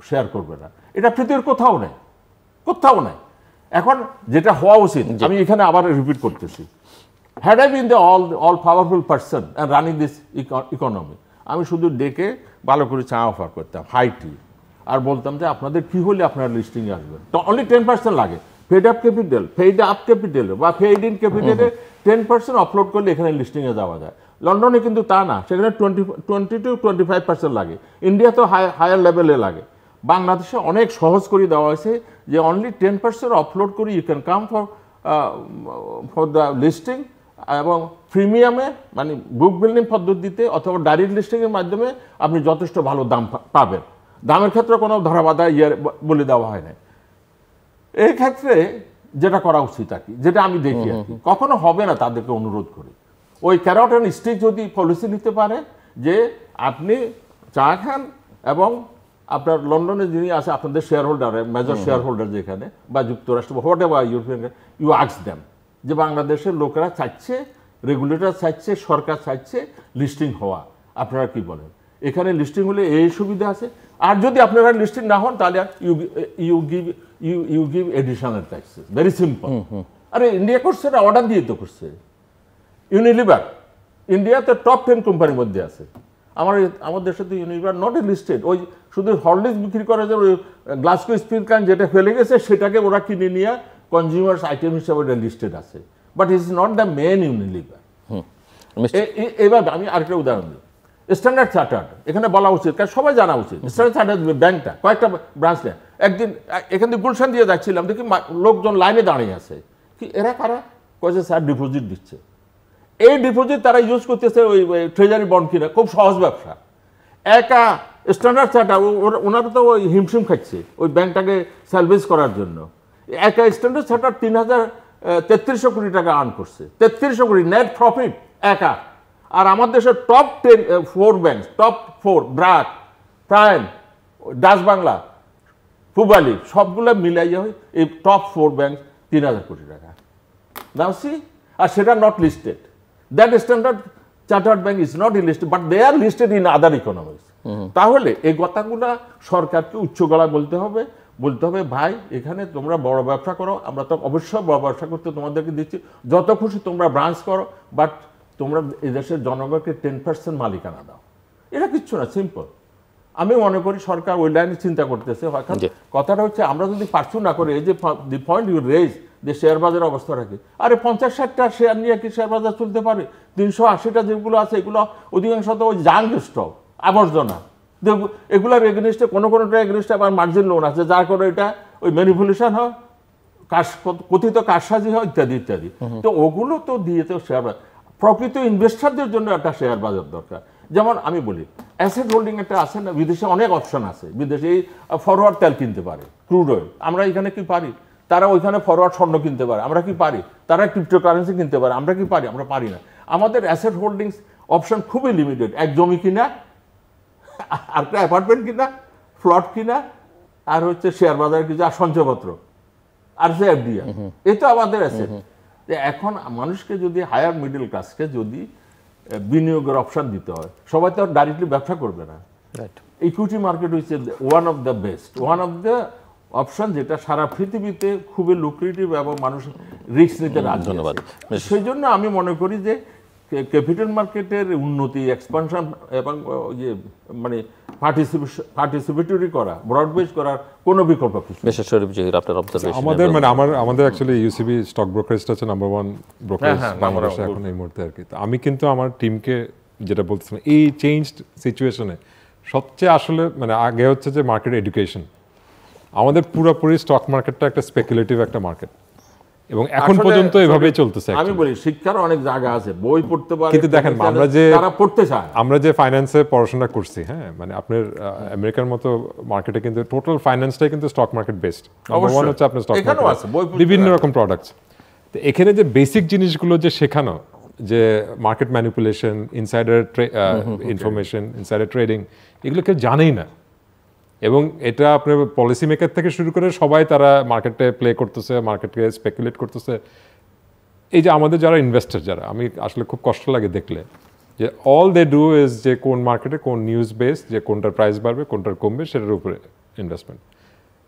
শেয়ার করবে না। এটা পৃথিবীর কোথাও নেই। এখন যেটা হওয়া উচিত, আমি এখানে আবার রিপিট করতেছি, had I been the all powerful person and running this economy, আমি শুধু ডেকে ভালো করে চা অফার করতাম, হাই টি, আর বলতাম যে আপনাদের কি হলে আপনারা লিস্টিংয়ে আসবেন। তো অনলি 10% লাগে, পেড আপ ক্যাপিটাল বা পেড ইন ক্যাপিটালে 10% অপলোড করলে এখানে লিস্টিংয়ে যাওয়া যায়। লন্ডনে কিন্তু তা না, সেখানে 20 to 25% লাগে। ইন্ডিয়া তো হায়ার লেভেলে লাগে। বাংলাদেশে অনেক সহজ করে দেওয়া হয়েছে যে অনলি 10% আপলোড করে you can come for the listing, এবং প্রিমিয়ামে মানে বুক বিল্ডিং পদ্ধতিতে অথবা ডাইরেক্ট লিস্টিংয়ের মাধ্যমে আপনি যথেষ্ট ভালো দাম পাবেন। দামের ক্ষেত্রে কোনো ধরাবাধা বলে দেওয়া হয় না। এই ক্ষেত্রে যেটা করা উচিত আর কি, যেটা আমি দেখি আর কি, কখনো হবে না তাদেরকে অনুরোধ করে ওই ক্যারট অ্যান্ড স্টিক যদি পলিসি নিতে পারে যে আপনি চা খান এবং আপনার লন্ডনে যিনি আছে আপনাদের share holder, major share holder যেখানে, বা যুক্তরাষ্ট্র whatever European, you ask them যে বাংলাদেশের লোকেরা চাইছে, রেগুলেটর চাইছে, সরকার চাইছে লিস্টিং হওয়া, আপনারা কি বলেন? এখানে লিস্টিং হলে এই সুবিধা আছে, আর যদি আপনারা লিস্টিং না হন তাহলে you give additional taxes, very simple. আরে ইন্ডিয়া করছে না, অর্ডার দিয়ে তো করছে। ইউনিলিভার ইন্ডিয়াতে টপ 10 কোম্পানির মধ্যে আছে। আমার দেশে তো ইউনিলিভার নট এ লিস্টেড, ওই শুধু হরলিক্স বিক্রি করে যে ওই গ্লাসকো স্পিলকান যেটা ফেলে গেছে সেটাকে ওরা কিনে নিয়ে কনজিউমার্স আইটেম হিসাবে ওটা লিস্টেড আছে, but it is not the main Unilever. এবার আমি আরেকটা উদাহরণ দিই, স্ট্যান্ডার্ড চার্টার্ড, এখানে বলা উচিত, কারণ সবাই জানা উচিত, স্ট্যান্ডার্ড চার্টার্ড ব্যাংকটা কয়েকটা ব্রাঞ্চ নেয়। একদিন এখান থেকে গুলশান দিয়ে যাচ্ছিলাম, দেখি লোকজন লাইনে দাঁড়িয়ে আছে, কি এরা কারা? কয়েছে স্যার ডিপোজিট দিচ্ছে। এই ডিপোজিট তারা ইউজ করতেছে ওই ট্রেজারি বন্ড কিনা, খুব সহজ ব্যবসা। একা স্ট্যান্ডার্ড চার্টার ওনারা তো ওই হিমশিম খাচ্ছে ওই ব্যাংকটাকে স্যালভেজ করার জন্য। একা স্ট্যান্ডার্ড চার্টার 3300 কোটি টাকা আর্ন করছে, 3300 কোটি নেট প্রফিট একা। আর আমার দেশের top 4 bank, top 4 BRAC, prime, Dutch Bangla, Pubali, সবগুলো মিলাইয়া হয় এই টপ 4 ব্যাংক 3000 কোটি টাকা। নাও সি, আর সেটা not listed. That Standard Chartered bank is not listed, but they are listed in other economics. তাহলে এই কথাগুলো সরকারকে উচ্চ গলায় বলতে হবে ভাই এখানে তোমরা বড় ব্যবসা করো, আমরা তো অবশ্যই বড় ব্যবসা করতে তোমাদেরকে দিচ্ছি, যত খুশি তোমরা ব্রাঞ্চ করো, বাট তোমরা এদেশের জনগণকে 10% মালিকানা দাও। এটা কিচ্ছু না, সিম্পল। আমি মনে করি সরকার ওই লাইনে চিন্তা করতেছে। কথাটা হচ্ছে আমরা যদি পারছু না করে, এই যে দি পয়েন্ট ইউ রেজ, যে শেয়ার বাজারের অবস্থা রাখে, আরে 50-60টা শেয়ার নিয়ে কি শেয়ার বাজার চলতে পারে? 380টা যেগুলো আছে এগুলো অধিকাংশ তো ওই জাঙ্ক স্টক, আবর্জনা। এগুলোর এগেনিস্টে কোনোটা এগেনিস্টে আবার মার্জিন লোন আছে, যার করে এটা ওই ম্যানিপুলেশন হয়, কথিত কারসাজি হয়, ইত্যাদি ইত্যাদি। তো ওগুলো তো দিয়ে তো শেয়ার বাজার, প্রকৃত ইনভেস্টারদের জন্য একটা শেয়ার বাজার দরকার। যেমন আমি বলি অ্যাসেট হোল্ডিং একটা আছে না, বিদেশে অনেক অপশন আছে। বিদেশে এই ফরওয়ার্ড তেল কিনতে পারে, ক্রুড অয়েল, আমরা এখানে কি পারি? তারা ওইখানে ফরওয়ার্ড স্বর্ণ কিনতে পারে, আমরা কি পারি? তারা ক্রিপ্টোকারেন্সি কিনতে পারে, আমরা কি পারি? আমরা পারি না। আমাদের অ্যাসেট হোল্ডিংস অপশন খুবই লিমিটেড। এক জমি কিনা, আর একটা অ্যাপার্টমেন্ট কিনা, প্লট কিনা, আর হচ্ছে শেয়ার বাজার কিছু, আর সঞ্চয়পত্র, আর সে এফডিআই। এই তো আমাদের অ্যাসেট। এখন মানুষকে যদি হায়ার মিডল ক্লাসকে যদি বিনিয়োগের অপশন দিতে হয়, সবাই তো ডাইরেক্টলি ব্যবসা করবে না। ইকুইটি মার্কেট হচ্ছে one of the best, one of the option, যেটা সারা পৃথিবীতে খুবই লুক্রেটিভ এবং মানুষ রিস্ক নিতে রাজি। ধন্যবাদ। সেই জন্য আমি মনে করি যে ক্যাপিটাল মার্কেটের উন্নতি, এক্সপানশন এবং যে মানে পার্টিসিপেটরি করা, ব্রড বেস করার কোনো বিকল্প কিছু। বিশেষ করে আপনার অবজারভেশন, আমাদের অ্যাকচুয়ালি ইউসিবি স্টক ব্রোকারেজটা হচ্ছে নাম্বার 1 ব্রোকারেজ বাংলাদেশে এখন এই মুহূর্তে আর কি। তো আমি কিন্তু আমার টিমকে যেটা বলতেছিলাম, এই চেঞ্জড সিচুয়েশনে সবচেয়ে আসলে মানে আগে হচ্ছে যে মার্কেট এডুকেশন। আমাদের পুরোপুরি স্টক মার্কেটটা একটা স্পেকুলেটিভ একটা মার্কেট, এবং এখন পর্যন্ত এভাবেই চলতেছে। আমি বলি শিক্ষার অনেক জায়গা আছে, বই পড়তে পারে, কিন্তু দেখেন আমরা যে ফাইন্যান্সে পড়াশোনা করছি, হ্যাঁ, মানে আপনার আমেরিকার মতো মার্কেটে কিন্তু টোটাল ফাইন্যান্সটাই কিন্তু স্টক মার্কেট বেসড। অবশ্যই হচ্ছে আপনার স্টক মার্কেট, বিভিন্ন রকম প্রোডাক্টস। তো এখানে যে বেসিক জিনিসগুলো যে শেখানো, যে market manipulation, insider information, insider trading, এগুলো কেউ জানেই না। এবং এটা আপনার পলিসি মেকার থেকে শুরু করে সবাই তারা মার্কেটে প্লে করতেছে, মার্কেটকে স্পেকুলেট করতেছে। এই যে আমাদের যারা ইনভেস্টার, যারা, আমি আসলে খুব কষ্ট লাগে দেখলে যে অল দে ডু ইজ যে কোন মার্কেটে কোন নিউজ বেস, যে কোনটার প্রাইস বাড়বে কোনটার কমবে সেটার উপরে ইনভেস্টমেন্ট।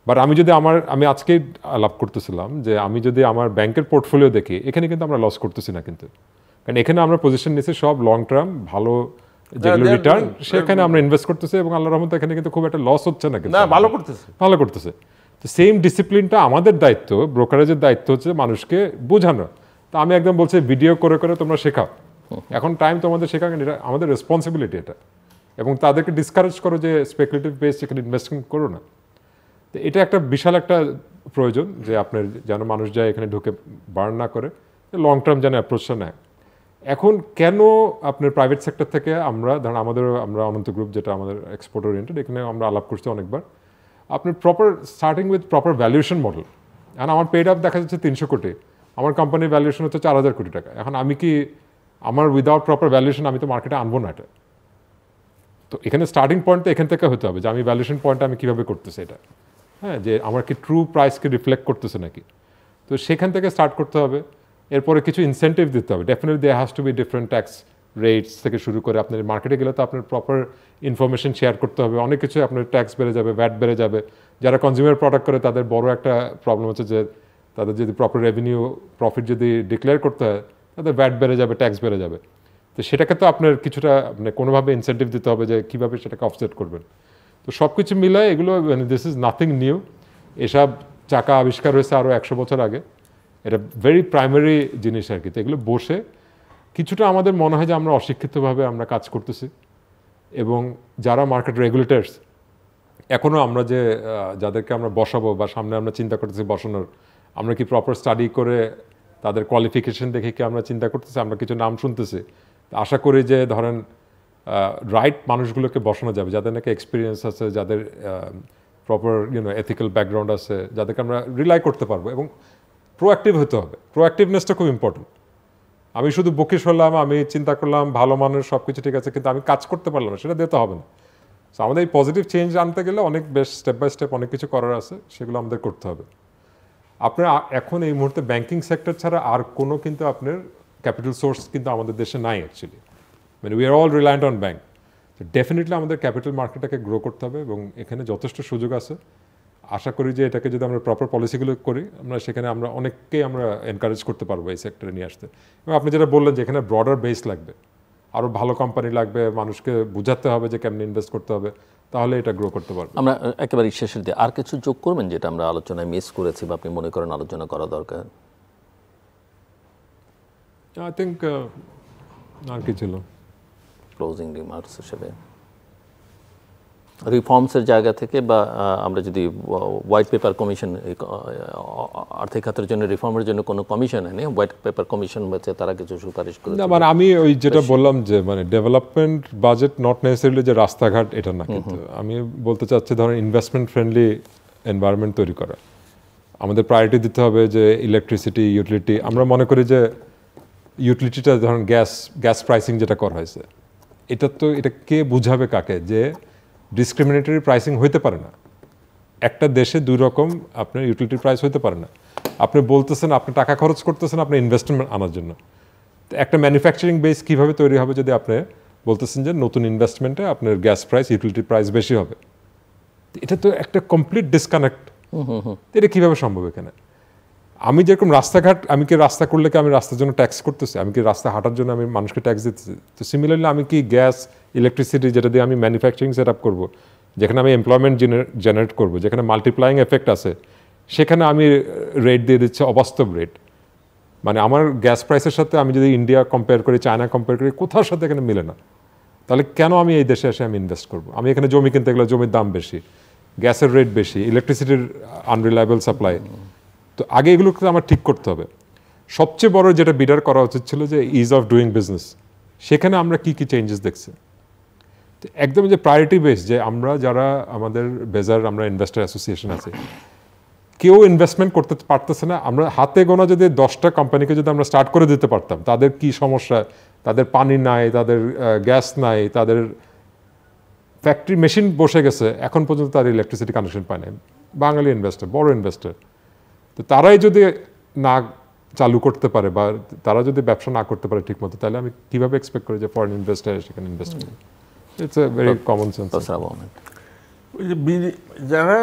বাট আমি আজকেই আলাপ করতেছিলাম যে আমি যদি আমার ব্যাংকের পোর্টফোলিও দেখি, এখানে কিন্তু আমরা লস করতেছি না, কিন্তু কারণ এখানে আমরা পজিশন নিয়েছি সব লং টার্ম ভালো যেগুলো রিটার্ন, সেখানে আমরা ইনভেস্ট করতেছি, এবং আল্লাহর রহমতে এখানে কিন্তু খুব একটা লস হচ্ছে না, কিন্তু ভালো করতেছে। তো সেম ডিসিপ্লিনটা আমাদের দায়িত্ব, ব্রোকারেজের দায়িত্ব হচ্ছে মানুষকে বোঝানো। তো আমি একদম বলছি ভিডিও করে করে তোমরা শেখাও, এখন টাইম তোমাদের শেখাও, এটা আমাদের রেসপন্সিবিলিটি এটা। এবং তাদেরকে ডিসকারেজ করো যে স্পেকুলেটিভ বেস এখানে ইনভেস্টমেন্ট করো না। তো এটা একটা বিশাল একটা প্রয়োজন যে আপনার যেন মানুষ যায় এখানে ঢুকে বার্ন না করে, লং টার্ম যেন অ্যাপ্রোচটা নেয়। এখন কেন আপনার প্রাইভেট সেক্টর থেকে আমরা ধরেন আমরা অনন্ত গ্রুপ যেটা আমাদের এক্সপোর্ট ওরিয়েন্টেড, এখানে আমরা আলাপ করছি অনেকবার, আপনার proper starting with proper valuation model. এখন আমার পেড আপ দেখা যাচ্ছে 300 কোটি, আমার কোম্পানির ভ্যালুয়েশন হচ্ছে 4000 কোটি টাকা। এখন আমি কি আমার উইদাউট প্রপার ভ্যালুয়েশন আমি তো মার্কেটে আনবো না এটা। তো এখানে স্টার্টিং পয়েন্ট তো এখান থেকে হতে হবে যে আমি ভ্যালুয়েশন পয়েন্টটা আমি কীভাবে করতেছি এটা, হ্যাঁ, যে আমার কি ট্রু প্রাইসকে রিফ্লেক্ট করতেছে নাকি। তো সেখান থেকে স্টার্ট করতে হবে। এরপরে কিছু ইনসেন্টিভ দিতে হবে, definitely there has to be different tax rates থেকে শুরু করে আপনার মার্কেটে গেলে তো আপনার প্রপার ইনফরমেশন শেয়ার করতে হবে। অনেক কিছু আপনার ট্যাক্স বেড়ে যাবে, ভ্যাট বেড়ে যাবে। যারা কনজিউমার প্রোডাক্ট করে তাদের বড় একটা প্রবলেম হচ্ছে যে তাদের যদি প্রপার রেভিনিউ প্রফিট যদি ডিক্লেয়ার করতে হয় তাদের ভ্যাট বেড়ে যাবে, ট্যাক্স বেড়ে যাবে। তো সেটাকে তো আপনার কিছুটা মানে কোনোভাবে ইনসেন্টিভ দিতে হবে যে কীভাবে সেটাকে অফসেট করবেন। তো সব কিছু মিলায় এগুলো মানে দিস ইজ নাথিং নিউ। এসব চাকা আবিষ্কার হয়েছে আরও 100 বছর আগে। এটা ভেরি প্রাইমারি জিনিস আর কি। তো এগুলো বসে কিছুটা আমাদের মনে হয় যে আমরা অশিক্ষিতভাবে আমরা কাজ করতেছি, এবং যারা মার্কেট রেগুলেটরস এখনও আমরা যে যাদেরকে আমরা বসাবো বা সামনে আমরা চিন্তা করতেছি বসানোর, আমরা কি প্রপার স্টাডি করে তাদের কোয়ালিফিকেশন দেখে কি আমরা চিন্তা করতেছি? আমরা কিছু নাম শুনতেছি, আশা করি যে ধরেন রাইট মানুষগুলোকে বসানো যাবে যাদের নাকি এক্সপিরিয়েন্স আছে, যাদের প্রপার এথিক্যাল ব্যাকগ্রাউন্ড আছে, যাদেরকে আমরা রিলাই করতে পারবো। এবং প্রোঅ্যাক্টিভ হতে হবে, প্রোঅ্যাক্টিভনেসটা খুব ইম্পর্টেন্ট। আমি শুধু বকিশ হলাম, আমি চিন্তা করলাম ভালো মানের সব কিছু ঠিক আছে, কিন্তু আমি কাজ করতে পারলাম না, সেটা দিতে হবে না। সো আমাদের এই পজিটিভ চেঞ্জ আনতে গেলে অনেক বেশ স্টেপ বাই স্টেপ অনেক কিছু করার আছে, সেগুলো আমাদের করতে হবে। আপনার এখন এই মুহূর্তে ব্যাংকিং সেক্টর ছাড়া আর কোনো কিন্তু আপনার ক্যাপিটাল সোর্স কিন্তু আমাদের দেশে নাই অ্যাকচুয়ালি। মানে we are all reliant on bank. তো ডেফিনেটলি আমাদের ক্যাপিটাল মার্কেটটাকে গ্রো করতে হবে, এবং এখানে যথেষ্ট সুযোগ আছে। আশা করি যে এটাকে যদি আমরা প্রপার পলিসিগুলো করি, আমরা সেখানে আমরা অনেককেই আমরা এনকারেজ করতে পারবো এই সেক্টরে নিয়ে আসতে। এবং আপনি যেটা বললেন যে এখানে ব্রডার বেস লাগবে, আরও ভালো কোম্পানি লাগবে, মানুষকে বোঝাতে হবে যে কেমনি ইনভেস্ট করতে হবে, তাহলে এটা গ্রো করতে পারবে। আমরা একেবারে শেষের দিয়ে আর কিছু যোগ করবেন যেটা আমরা আলোচনায় মিস করেছি বা আপনি মনে করেন আলোচনা করা দরকার? আই থিঙ্ক আর কি ছিল ক্লোজিং রিমার্কস হিসেবে রিফর্মসের জায়গা থেকে, বা আমরা যদি হোয়াইট পেপার কমিশন আর্থিক খাতের জন্য রিফর্মের জন্য কোনো কমিশন এনে হোয়াইট পেপার কমিশন হচ্ছে, তারা কিছু সুপারিশ করে। না, মানে আমি ওই যেটা বললাম যে মানে ডেভেলপমেন্ট বাজেট নট নেসেসারিলি যে রাস্তাঘাট এটা না, কিন্তু আমি বলতে চাচ্ছি ধরেন ইনভেস্টমেন্ট ফ্রেন্ডলি এনভায়রনমেন্ট তৈরি করা। আমাদের প্রায়োরিটি দিতে হবে যে ইলেকট্রিসিটি, ইউটিলিটি। আমরা মনে করি যে ইউটিলিটিটা ধরেন গ্যাস প্রাইসিং যেটা করা হয়েছে, এটা কে বুঝাবে কাকে যে ডিসক্রিমিনেটরি প্রাইসিং হইতে পারে না। একটা দেশে দুই রকম আপনার ইউটিলিটি প্রাইস হইতে পারে না। আপনি বলতেছেন আপনি টাকা খরচ করতেছেন আপনার ইনভেস্টমেন্ট আনার জন্য, একটা ম্যানুফ্যাকচারিং বেস কীভাবে তৈরি হবে যদি আপনি বলতেছেন যে নতুন ইনভেস্টমেন্টে আপনার গ্যাস প্রাইস, ইউটিলিটি প্রাইস বেশি হবে? এটা তো একটা কমপ্লিট ডিসকানেক্ট। এটা কীভাবে সম্ভব? এখানে আমি যেরকম রাস্তাঘাট, আমি কি রাস্তা করলে কি আমি রাস্তার জন্য ট্যাক্স করতেছি? আমি কি রাস্তা হাঁটার জন্য আমি মানুষকে ট্যাক্স দিতেছি? তো সিমিলারলি আমি কি গ্যাস, ইলেকট্রিসিটি যেটা দিয়ে আমি ম্যানুফ্যাকচারিং সেট আপ করবো, যেখানে আমি এমপ্লয়মেন্ট জেনারেট করবো, যেখানে মাল্টিপ্লাইং এফেক্ট আছে, সেখানে আমি রেট দিয়ে দিচ্ছি অবাস্তব রেট। মানে আমার গ্যাস প্রাইসের সাথে আমি যদি ইন্ডিয়া কম্পেয়ার করি, চায়না কম্পেয়ার করি, কোথাও সাথে এখানে মিলে না। তাহলে কেন আমি এই দেশে এসে আমি ইনভেস্ট করবো? আমি এখানে জমি কিনতে গেলে জমির দাম বেশি, গ্যাসের রেট বেশি, ইলেকট্রিসিটির আনরিলায়েবল সাপ্লাই। তো আগে এগুলোকে আমার ঠিক করতে হবে। সবচেয়ে বড় যেটা বিডার করা উচিত ছিল যে ইজ অফ ডুইং বিজনেস, সেখানে আমরা কি কি চেঞ্জেস দেখছি। তো একদম যে প্রায়োরিটি বেস, যে আমরা যারা আমাদের বেজার আমরা ইনভেস্টর অ্যাসোসিয়েশন আছে, কেউ ইনভেস্টমেন্ট করতে পারতেছে না। আমরা হাতে গোনা যদি 10টা কোম্পানিকে যদি আমরা স্টার্ট করে দিতে পারতাম, তাদের কি সমস্যা, তাদের পানি নাই, তাদের গ্যাস নাই, তাদের ফ্যাক্টরি মেশিন বসে গেছে, এখন পর্যন্ত তার ইলেকট্রিসিটি কানেকশন পায় না, বাঙালি ইনভেস্টর, বড় ইনভেস্টর। তো তারাই যদি না চালু করতে পারে বা তারা যদি ব্যবসা না করতে পারে ঠিকমতো, তাহলে আমি কীভাবে এক্সপেক্ট করি যে ফরেন ইনভেস্টার সেখানে ইনভেস্ট করবে? It's a very common sense. ওই যে যারা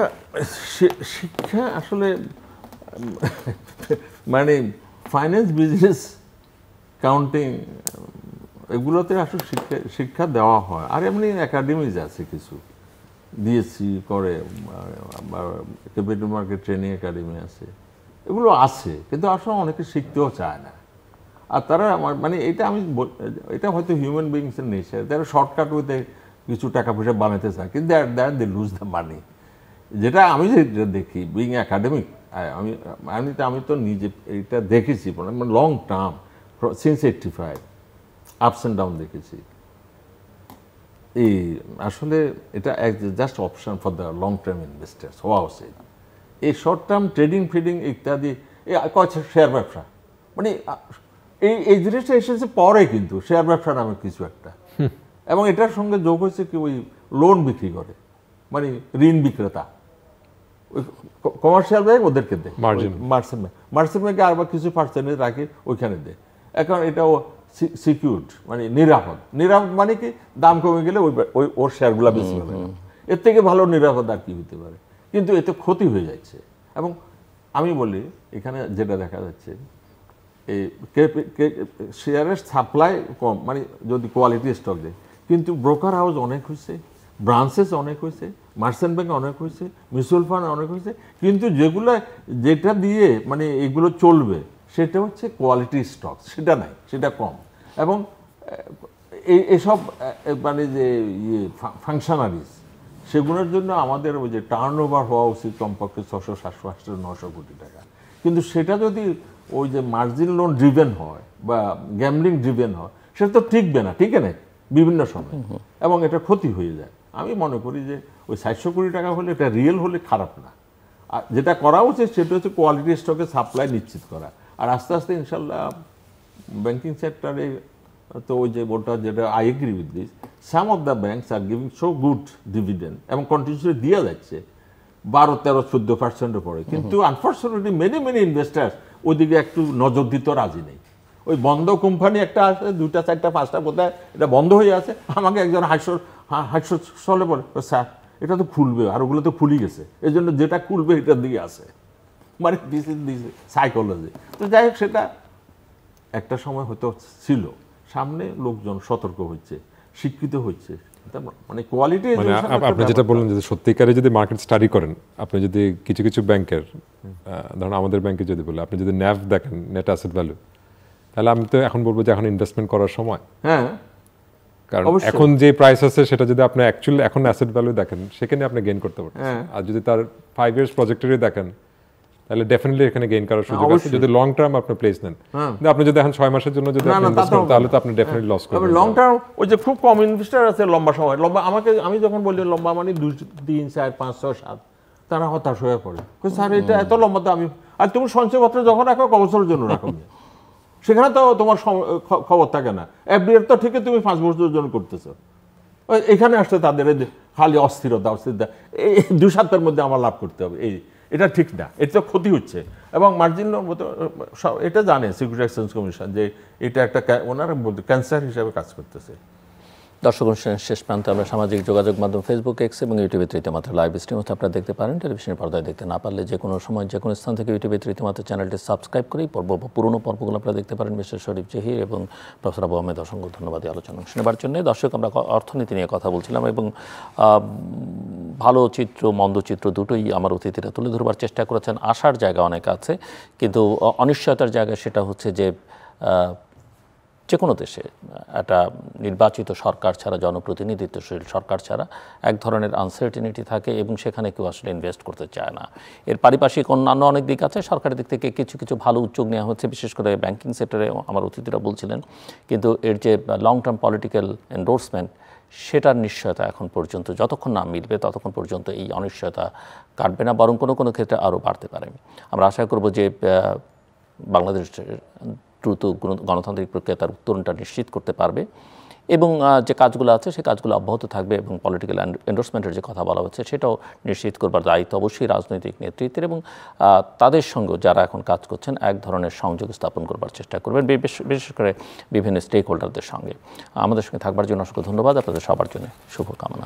শিক্ষা আসলে মানে ফাইন্যান্স, বিজনেস, কাউন্টিং, এগুলোতে আসলে শিক্ষা দেওয়া হয়। আর এমনি একাডেমিজ আছে কিছু দিয়েছি করে, ক্যাপিটাল মার্কেট ট্রেনিং একাডেমি আছে, এগুলো আছে, কিন্তু আসলে অনেকে শিখতেও চায় না। আর তারা মানে এটা হয়তো হিউম্যান বিংসের নেচার, তারা শর্টকাট হইতে কিছু টাকা পয়সা বানাতে চায়, কিন্তু দে লুজ দ্য মানি। যেটা আমি যেটা দেখি বিং একাডেমিক, আমি তো নিজে এটা দেখেছি মানে long term since 85 ups and down দেখেছি। এই আসলে এটা just option for the long term investors হওয়া উচিত। এই শর্ট টার্ম ট্রেডিং ফিডিং ইত্যাদি শেয়ার ব্যবসা মানে এই জিনিসটা এসেছে পরে, কিন্তু শেয়ার ব্যবসা নামে কিছু একটা, এবং এটার সঙ্গে যোগ হয়েছে কি ওই লোন বিক্রি করে মানে ঋণ বিক্রেতা, ওই কমার্শিয়াল ব্যাংক ওদেরকে দেয় মার্চেন্ট ব্যাংকে আবার কিছু পার্সেন্টেজ রাখে ওইখানে দেয়। এখন এটাও সিকিউরড মানে নিরাপদ মানে কি দাম কমে গেলে ওই ওর শেয়ারগুলো বেশি হবে, এর থেকে ভালো নিরাপদ আর কি হতে পারে, কিন্তু এতে ক্ষতি হয়ে যাচ্ছে। এবং আমি বলি এখানে যেটা দেখা যাচ্ছে এই শেয়ারের সাপ্লাই কম মানে যদি কোয়ালিটি স্টক দেয়, কিন্তু ব্রোকার হাউস অনেক হয়েছে, ব্রাঞ্চেস অনেক হয়েছে, মার্চেন্ট ব্যাংক অনেক হয়েছে, মিউচুয়াল ফান্ড অনেক হয়েছে, কিন্তু যেটা দিয়ে মানে এগুলো চলবে সেটা হচ্ছে কোয়ালিটি স্টক, সেটা নাই, সেটা কম। এবং এসব মানে যে ফাংশনারিজ সেগুলোর জন্য আমাদের ওই যে টার্ন ওভার হওয়া উচিত কমপক্ষে 600, 700, 800, 900 কোটি টাকা, কিন্তু সেটা যদি ওই যে মার্জিন লোন ড্রিভেন হয় বা গ্যামলিং ড্রিভেন হয় সেটা তো টিকবে না, ঠিক না বিভিন্ন সময়, এবং এটা ক্ষতি হয়ে যায়। আমি মনে করি যে ওই 700 কোটি টাকা হলে এটা রিয়েল হলে খারাপ না, আর যেটা করা উচিত সেটা হচ্ছে কোয়ালিটি স্টকের সাপ্লাই নিশ্চিত করা। আর আস্তে আস্তে ইনশাল্লাহ ব্যাংকিং সেক্টরে তো ওই যে ওটা যেটা I agree with this, some of the banks are giving so good dividend এবং কন্টিনিউসলি দিয়ে যাচ্ছে 12, 13, 14% পরে, কিন্তু আনফর্চুনেটলি মেনি ইনভেস্টার্স ওইদিকে একটু নজর দিতে রাজি নেই। ওই বন্ধ কোম্পানি একটা আছে 2টা 4টা 5টা কোথায় এটা বন্ধ হয়ে আছে, আমাকে একজন হাস্য চলে পড়ে, স্যার এটা তো খুলবে আর ওগুলো তো খুলি গেছে, এই জন্য যেটা খুলবে এটার দিকে আছে, মানে দিস সাইকোলজি। তো যাই হোক, সেটা একটা সময় হয়তো ছিল, সামনে লোকজন সতর্ক হচ্ছে, শিক্ষিত হচ্ছে, মানে কোয়ালিটি। আপনি যেটা বললেন যে সত্যিকারে যদি মার্কেট স্টাডি করেন, আপনি যদি কিছু ব্যাংকের ধরুন আমাদের ব্যাংকে যদি বলে আপনি যদি ন্যাভ দেখেন, নেট অ্যাসেট ভ্যালু, তাহলে আমি তো এখন বলবো যে এখন ইনভেস্টমেন্ট করার সময়। হ্যাঁ, কারণ এখন যে প্রাইস আছে সেটা যদি আপনি অ্যাকচুয়ালি এখন অ্যাসেট ভ্যালু দেখেন সেখানে আপনি গেইন করতে পারবেন। আর যদি তার 5 ইয়ার্স প্রজেক্টরে দেখেন তাহলে ডেফিনেটলি এখানে গেইন করার সুযোগ আছে যদি লং টার্ম আপনি প্লেস নেন। কিন্তু আপনি যদি এখন 6 মাসের জন্য যদি আপনি ইনভেস্ট করেন তাহলে তো আপনি ডেফিনেটলি লস করবেন। লং টার্ম ওই যে খুব কম ইনভেস্টার আছে লম্বা সময়, আমি যখন বলি লম্বা মানে 2, 3, 4, 5, 6, 7, তারা হতাশ হয়ে পড়ে, স্যার এটা এত লম্বা তো আমি, আর তুমি সঞ্চয়পত্র যখন রাখো ক বছরের জন্য রাখো, সেখানে তো তোমার খবর থাকে না, এফডিআর তো ঠিকই তুমি 5 বছরের জন্য করতেছো, এখানে আসতে তাদের খালি অস্থিরতা এই 2 সপ্তাহের মধ্যে আমার লাভ করতে হবে, এটা ঠিক না, এটা তো ক্ষতি হচ্ছে। এবং মার্জিন এটা জানে সিকিউরিটি এক্সচেঞ্জ কমিশন যে এটা একটা ওনারা ক্যান্সার হিসাবে কাজ করতেছে। দর্শক অনুষ্ঠানের শেষ প্রান্তে আমরা সামাজিক যোগাযোগ মাধ্যম ফেসবুক, এক্স এবং ইউটিউবে রীতিমাত্র লাইভ স্ট্রিম হচ্ছে আপনারা দেখতে পারেন। টেলিভিশনের পর্দায় দেখতে না পারলে যে কোনো সময় যে কোনো স্থান থেকে ইউটিউবে রীতিমাত্র চ্যানেলটি সাবস্ক্রাইব করেই পুরনো পর্বগুলো আপনারা দেখতে পারেন। মিস্টার শরীফ জহির এবং প্রফেসর আবু আহমেদ, অসংখ্য ধন্যবাদ আলোচনা শোনাবার জন্য। দর্শক, আমরা অর্থনীতি নিয়ে কথা বলছিলাম এবং ভালো চিত্র মন্দ চিত্র দুটোই আমার অতিথিরা তুলে ধরবার চেষ্টা করেছেন। আশার জায়গা অনেক আছে, কিন্তু অনিশ্চয়তার জায়গা সেটা হচ্ছে যে যে কোনো দেশে একটা নির্বাচিত সরকার ছাড়া, জনপ্রতিনিধিত্বশীল সরকার ছাড়া এক ধরনের আনসার্টেনিটি থাকে এবং সেখানে কেউ আসলে ইনভেস্ট করতে চায় না। এর পারিপার্শ্বিক অন্যান্য অনেক দিক আছে, সরকারের দিক থেকে কিছু ভালো উদ্যোগ নেওয়া হচ্ছে, বিশেষ করে ব্যাংকিং সেক্টরে আমার অতিথিরা বলছিলেন, কিন্তু এর যে লং টার্ম পলিটিক্যাল এন্ডোর্সমেন্ট সেটার নিশ্চয়তা এখন পর্যন্ত যতক্ষণ না মিলবে ততক্ষণ পর্যন্ত এই অনিশ্চয়তা কাটবে না, বরং কোনো ক্ষেত্রে আরও বাড়তে পারে। আমরা আশা করব যে বাংলাদেশের দ্রুত গণতান্ত্রিক প্রক্রিয়া তার উত্তরণটা নিশ্চিত করতে পারবে এবং যে কাজগুলো আছে সেই কাজগুলো অব্যাহত থাকবে এবং পলিটিক্যাল এন্ডোর্সমেন্টের যে কথা বলা হচ্ছে সেটাও নিশ্চিত করবার দায়িত্ব অবশ্যই রাজনৈতিক নেতৃত্বের, এবং তাদের সঙ্গে যারা এখন কাজ করছেন এক ধরনের সংযোগ স্থাপন করবার চেষ্টা করবেন, বিশেষ করে বিভিন্ন স্টেক হোল্ডারদের সঙ্গে। আমাদের সঙ্গে থাকবার জন্য অসংখ্য ধন্যবাদ, আপনাদের সবার জন্য শুভকামনা।